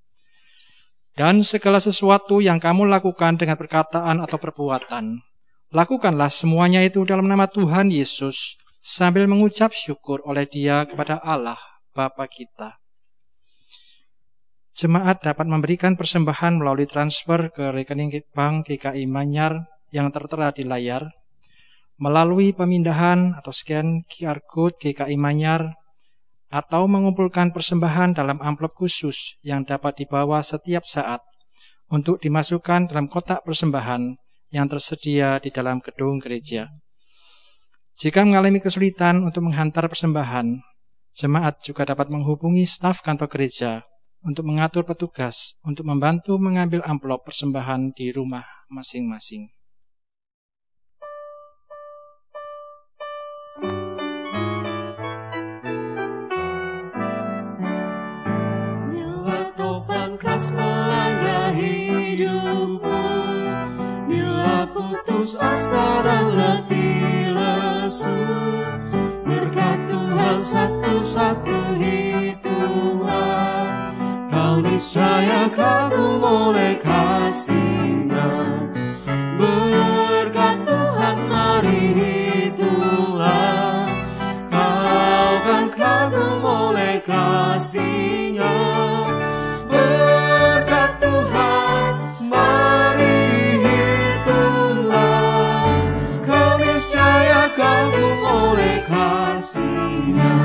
Speaker 14: Dan segala sesuatu yang kamu lakukan dengan perkataan atau perbuatan, lakukanlah semuanya itu dalam nama Tuhan Yesus, sambil mengucap syukur oleh Dia kepada Allah Bapa kita. Jemaat dapat memberikan persembahan melalui transfer ke rekening bank GKI Manyar yang tertera di layar, melalui pemindahan atau scan QR Code GKI Manyar, atau mengumpulkan persembahan dalam amplop khusus yang dapat dibawa setiap saat untuk dimasukkan dalam kotak persembahan yang tersedia di dalam gedung gereja. Jika mengalami kesulitan untuk menghantar persembahan, jemaat juga dapat menghubungi staf kantor gereja untuk mengatur petugas untuk membantu mengambil amplop persembahan di rumah masing-masing.
Speaker 13: Bila topan keras melanda hidupmu, bila putus asa dan letih lesu, berkat Tuhan satu-satu hitunglah, kau niscaya kagum oleh kasih-Nya. Berkat Tuhan mari hitunglah, kau kan kagum oleh kasih-Nya. Berkat Tuhan mari hitunglah, kau niscaya kagum oleh kasih-Nya.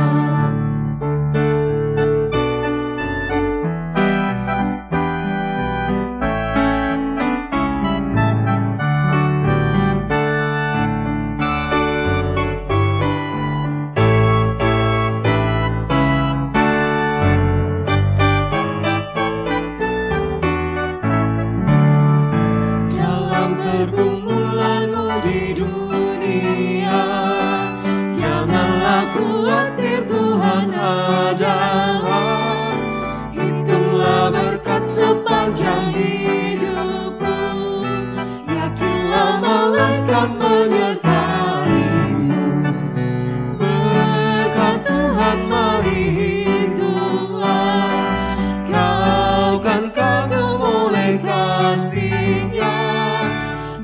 Speaker 13: Pergumulanmu di dunia, janganlah khawatir, Tuhan adalah. Hitunglah berkat sepanjang hidupmu, yakinlah malaikat menyertaimu. Berkat Tuhan mari hitunglah, kau kan kagum oleh kasih-Nya.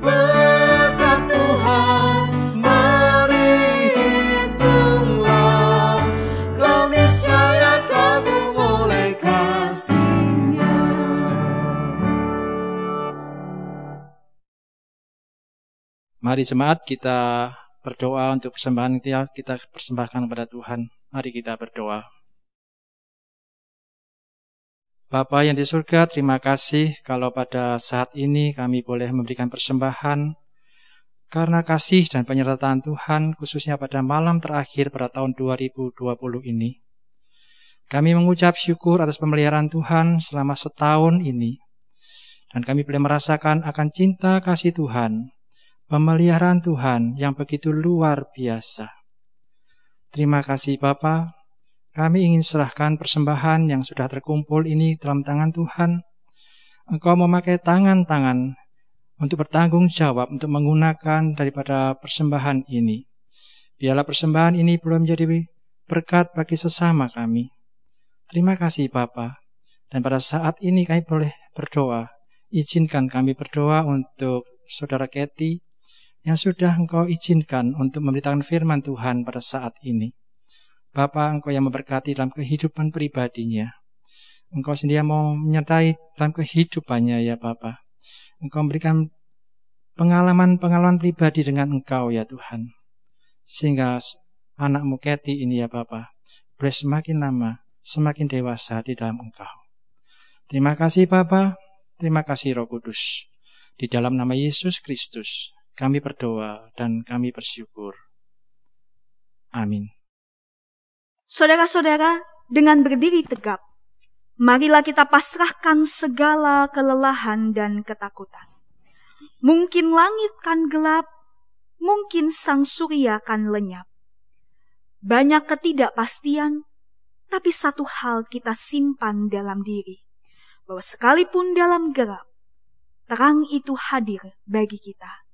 Speaker 13: Berkat Tuhan mari hitunglah, kau niscaya kagum oleh kasih-Nya.
Speaker 14: Mari jemaat kita berdoa untuk persembahan yang kita persembahkan kepada Tuhan. Mari kita berdoa. Bapa yang di surga, terima kasih kalau pada saat ini kami boleh memberikan persembahan karena kasih dan penyertaan Tuhan, khususnya pada malam terakhir pada tahun 2020 ini. Kami mengucap syukur atas pemeliharaan Tuhan selama setahun ini, dan kami boleh merasakan akan cinta kasih Tuhan, pemeliharaan Tuhan yang begitu luar biasa. Terima kasih Bapa. Kami ingin serahkan persembahan yang sudah terkumpul ini dalam tangan Tuhan. Engkau memakai tangan-tangan untuk bertanggung jawab untuk menggunakan daripada persembahan ini. Biarlah persembahan ini belum menjadi berkat bagi sesama kami. Terima kasih Bapa. Dan pada saat ini kami boleh berdoa. Izinkan kami berdoa untuk Saudara Kathy yang sudah Engkau izinkan untuk memberitakan firman Tuhan pada saat ini. Bapa, Engkau yang memberkati dalam kehidupan pribadinya. Engkau sendiri mau menyertai dalam kehidupannya ya Bapa. Engkau memberikan pengalaman-pengalaman pribadi dengan Engkau ya Tuhan. Sehingga anakmu Kathy ini ya Bapa, boleh semakin lama, semakin dewasa di dalam Engkau. Terima kasih Bapa, terima kasih Roh Kudus. Di dalam nama Yesus Kristus, kami berdoa dan kami bersyukur. Amin.
Speaker 11: Saudara-saudara, dengan berdiri tegap, marilah kita pasrahkan segala kelelahan dan ketakutan. Mungkin langit kan gelap, mungkin sang surya kan lenyap. Banyak ketidakpastian, tapi satu hal kita simpan dalam diri, bahwa sekalipun dalam gelap, terang itu hadir bagi kita.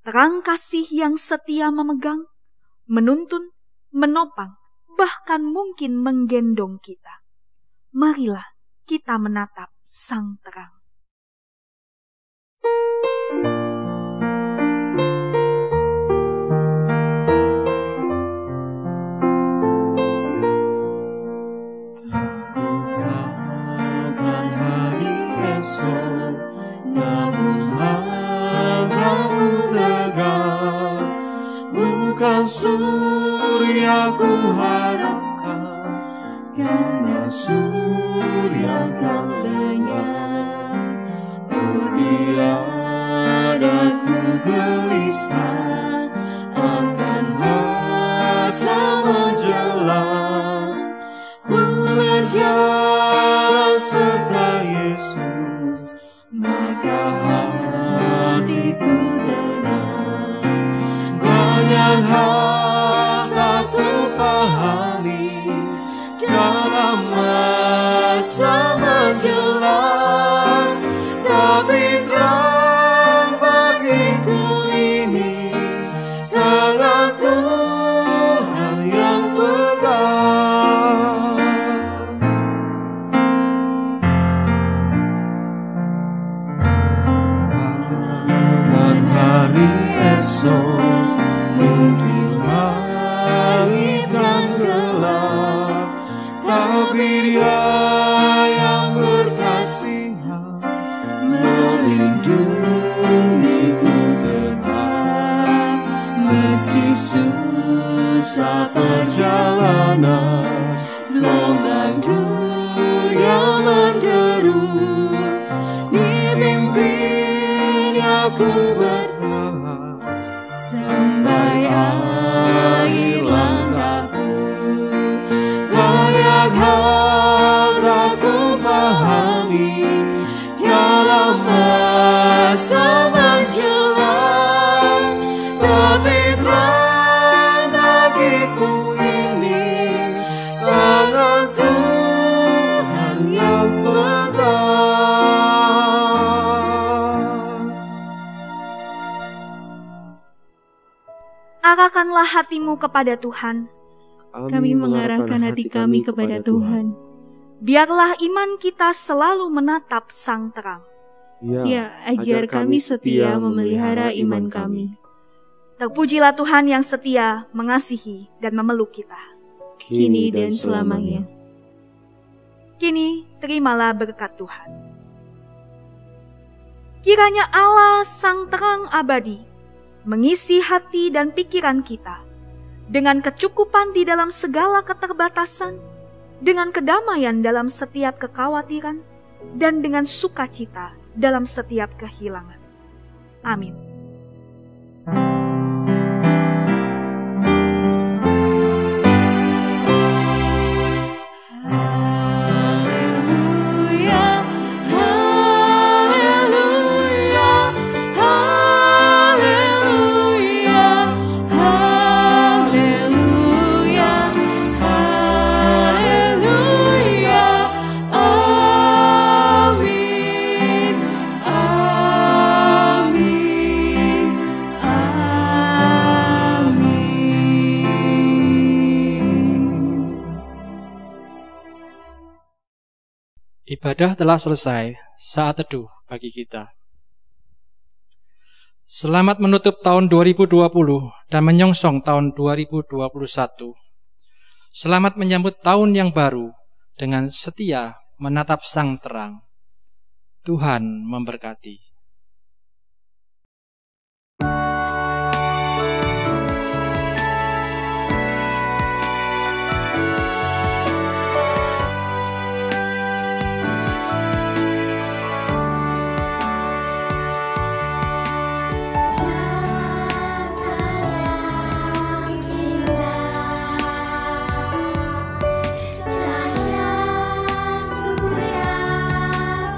Speaker 11: Terang kasih yang setia memegang, menuntun, menopang, bahkan mungkin menggendong kita. Marilah kita menatap sang terang.
Speaker 13: surya ku harapkan, karena surya kan lenyap. Oh tiada ku gelisah akan masa menjelang. Ku berjalan serta Yesus, maka hatiku tenang. Banyak hal tak ku pahami dalam masa menjelang, tapi terang bagiku ini tangan Tuhan yang pegang. Akan hari esok mungkin langit kan gelap, tapi Dia yang berkasihan melindungiku tetap. Meski susah perjalanan, gelombang dunia menderu, dipimpinnya ku berharap sampai akhir langkahku. Banyak hal tak ku pahami dalam masa menjelang, tapi terang bagiku ini tangan Tuhan yang pegang.
Speaker 11: Arahkanlah hatimu kepada Tuhan.
Speaker 10: Kami mengarahkan hati kami kepada Tuhan.
Speaker 11: Biarlah iman kita selalu menatap Sang Terang.
Speaker 10: Ya, ajar kami setia memelihara iman kami.
Speaker 11: Terpujilah Tuhan yang setia mengasihi dan memeluk kita,
Speaker 10: Kini dan selamanya.
Speaker 11: Kini terimalah berkat Tuhan. Kiranya Allah Sang Terang abadi mengisi hati dan pikiran kita dengan kecukupan di dalam segala keterbatasan, dengan kedamaian dalam setiap kekhawatiran, dan dengan sukacita dalam setiap kehilangan. Amin.
Speaker 14: Ibadah telah selesai, saat teduh bagi kita. Selamat menutup tahun 2020 dan menyongsong tahun 2021. Selamat menyambut tahun yang baru dengan setia menatap Sang Terang. Tuhan memberkati.
Speaker 9: Cahaya surya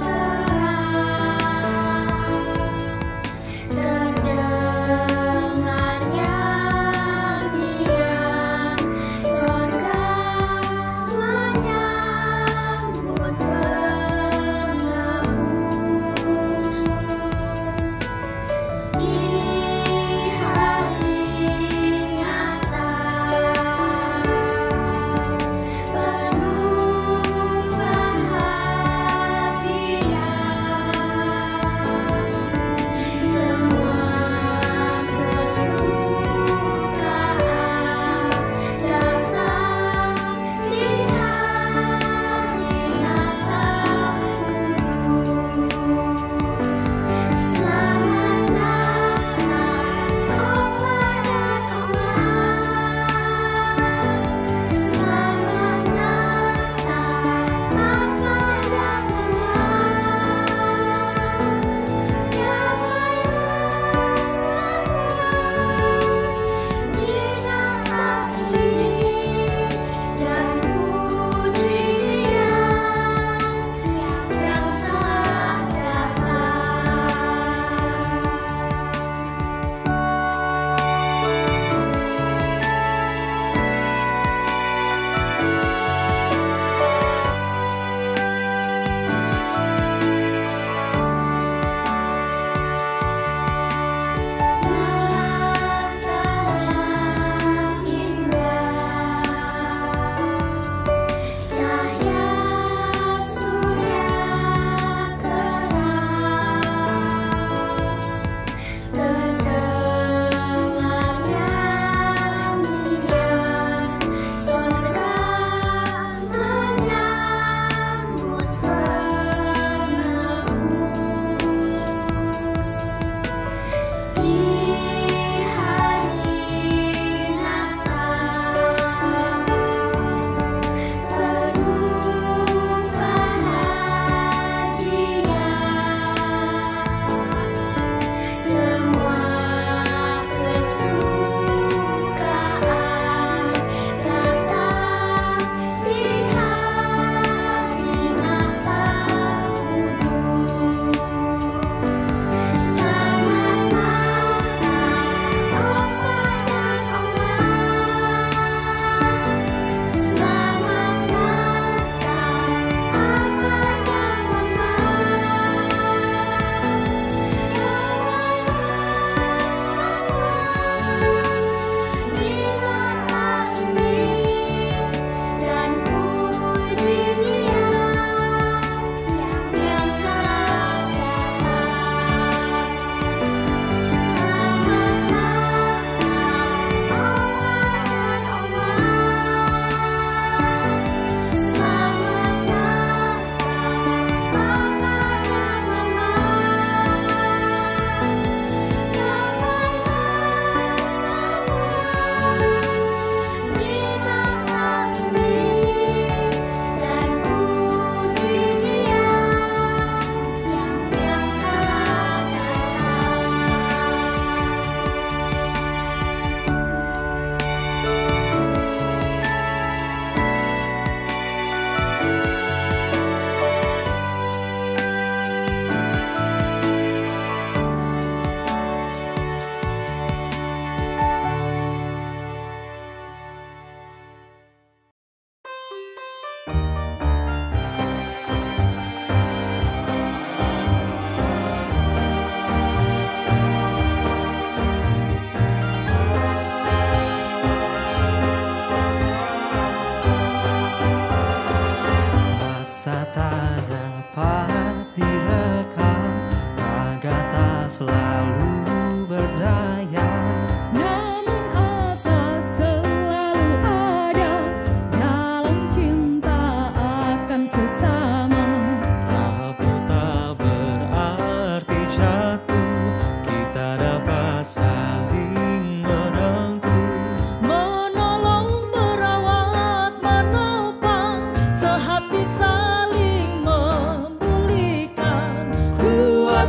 Speaker 9: terang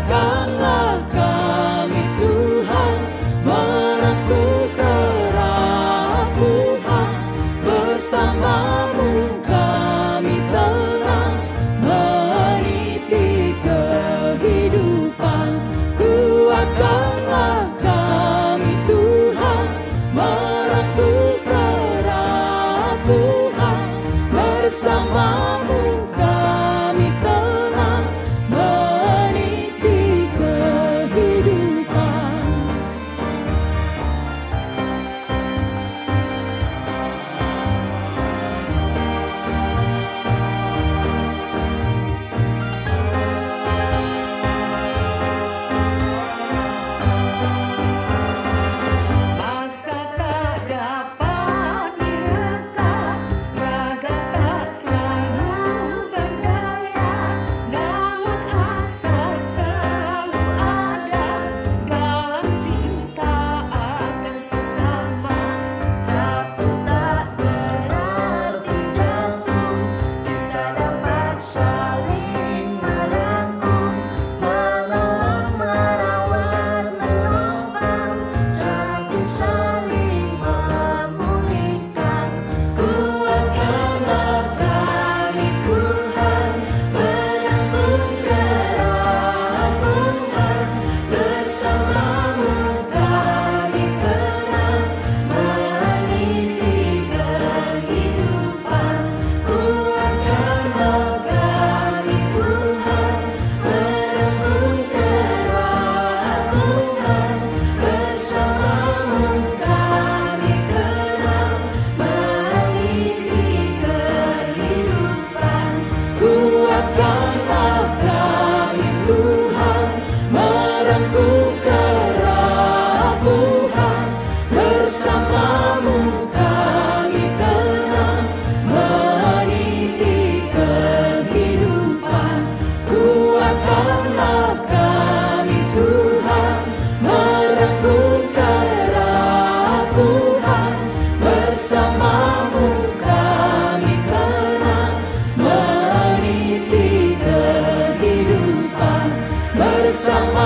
Speaker 9: Kuatkanlah kami Tuhan, merengkuh kerapuhan, bersamamu kami tenang, meniti kehidupan. Kuatkanlah kami Tuhan, merengkuh kerapuhan, bersamamu kami tenang, meniti kehidupan.
Speaker 15: Asa tak dapat direka, raga tak selalu berdaya, namun asa selalu ada dalam cinta akan sesama. Rapuh tak berarti jatuh, kita dapat saling merangkum, menolong, merawat, menopang, saling saling memulihkan. Kuatkanlah kami Tuhan, merengkuh kerapuhan, bersamamu kami tenang, meniti kehidupan. Kuatkanlah kami Tuhan, merengkuh kerapuhan, bersamamu kami tenang, meniti kehidupan. Kuatkanlah kami Tuhan, merengkuh kerapuhan, bersamamu kami tenang, meniti kehidupan. Kuatkanlah kami Tuhan, merengkuh kerapuhan, bersamamu kami tenang, meniti kehidupan. Bersama